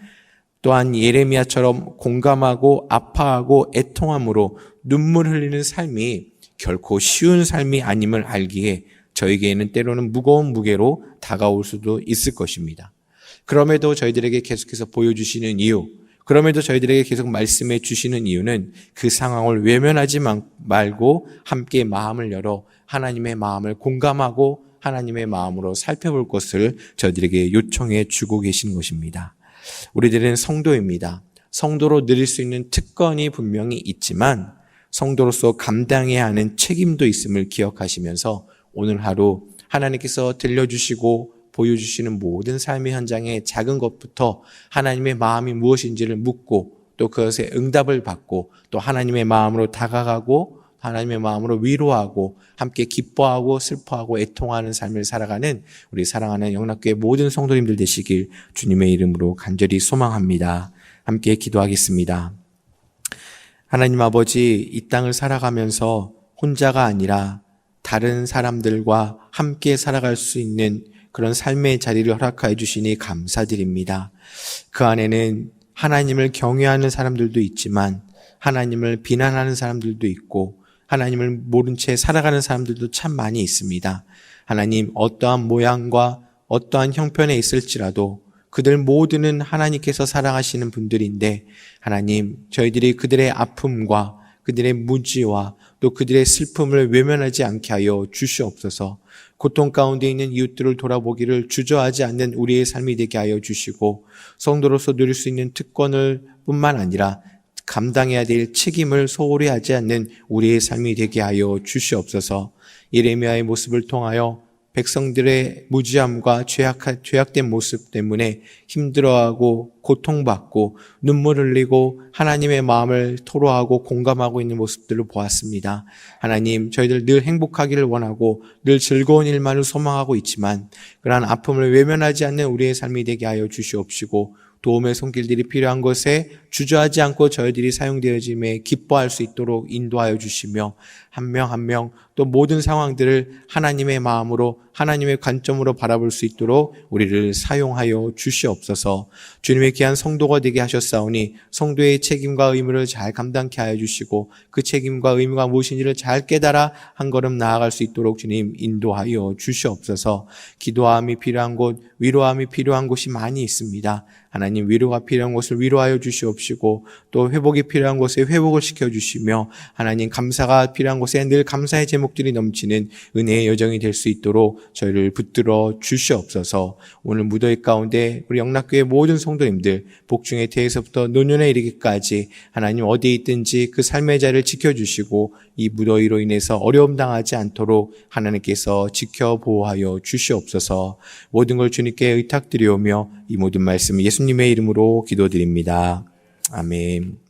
또한 예레미야처럼 공감하고 아파하고 애통함으로 눈물 흘리는 삶이 결코 쉬운 삶이 아님을 알기에 저에게는 때로는 무거운 무게로 다가올 수도 있을 것입니다. 그럼에도 저희들에게 계속해서 보여주시는 이유, 그럼에도 저희들에게 계속 말씀해 주시는 이유는 그 상황을 외면하지 말고 함께 마음을 열어 하나님의 마음을 공감하고 하나님의 마음으로 살펴볼 것을 저희들에게 요청해 주고 계신 것입니다. 우리들은 성도입니다. 성도로 누릴 수 있는 특권이 분명히 있지만 성도로서 감당해야 하는 책임도 있음을 기억하시면서 오늘 하루 하나님께서 들려주시고 보여주시는 모든 삶의 현장의 작은 것부터 하나님의 마음이 무엇인지를 묻고 또 그것에 응답을 받고 또 하나님의 마음으로 다가가고 하나님의 마음으로 위로하고 함께 기뻐하고 슬퍼하고 애통하는 삶을 살아가는 우리 사랑하는 영락교회 모든 성도님들 되시길 주님의 이름으로 간절히 소망합니다. 함께 기도하겠습니다. 하나님 아버지, 이 땅을 살아가면서 혼자가 아니라 다른 사람들과 함께 살아갈 수 있는 그런 삶의 자리를 허락하여 주시니 감사드립니다. 그 안에는 하나님을 경외하는 사람들도 있지만 하나님을 비난하는 사람들도 있고 하나님을 모른 채 살아가는 사람들도 참 많이 있습니다. 하나님, 어떠한 모양과 어떠한 형편에 있을지라도 그들 모두는 하나님께서 사랑하시는 분들인데 하나님, 저희들이 그들의 아픔과 그들의 무지와 또 그들의 슬픔을 외면하지 않게 하여 주시옵소서. 고통 가운데 있는 이웃들을 돌아보기를 주저하지 않는 우리의 삶이 되게 하여 주시고 성도로서 누릴 수 있는 특권을 뿐만 아니라 감당해야 될 책임을 소홀히 하지 않는 우리의 삶이 되게 하여 주시옵소서. 예레미야의 모습을 통하여 백성들의 무지함과 죄악된 모습 때문에 힘들어하고 고통받고 눈물 흘리고 하나님의 마음을 토로하고 공감하고 있는 모습들을 보았습니다. 하나님, 저희들 늘 행복하기를 원하고 늘 즐거운 일만을 소망하고 있지만 그러한 아픔을 외면하지 않는 우리의 삶이 되게 하여 주시옵시고 도움의 손길들이 필요한 것에 주저하지 않고 저희들이 사용되어짐에 기뻐할 수 있도록 인도하여 주시며 한 명 한 명 또 모든 상황들을 하나님의 마음으로 하나님의 관점으로 바라볼 수 있도록 우리를 사용하여 주시옵소서. 주님의 귀한 성도가 되게 하셨사오니 성도의 책임과 의무를 잘 감당케 하여 주시고 그 책임과 의무가 무엇인지를 잘 깨달아 한 걸음 나아갈 수 있도록 주님 인도하여 주시옵소서. 기도함이 필요한 곳, 위로함이 필요한 곳이 많이 있습니다. 하나님, 위로가 필요한 곳을 위로하여 주시옵시고 또 회복이 필요한 곳에 회복을 시켜주시며 하나님, 감사가 필요한 곳에 늘 감사의 제목들이 넘치는 은혜의 여정이 될 수 있도록 저희를 붙들어 주시옵소서. 오늘 무더위 가운데 우리 영락교회 모든 성도님들 복중의 태에서부터 노년에 이르기까지 하나님 어디에 있든지 그 삶의 자리를 지켜주시고 이 무더위로 인해서 어려움 당하지 않도록 하나님께서 지켜보호하여 주시옵소서. 모든 걸 주님께 의탁드리오며 이 모든 말씀 예수님의 이름으로 기도드립니다. 아멘.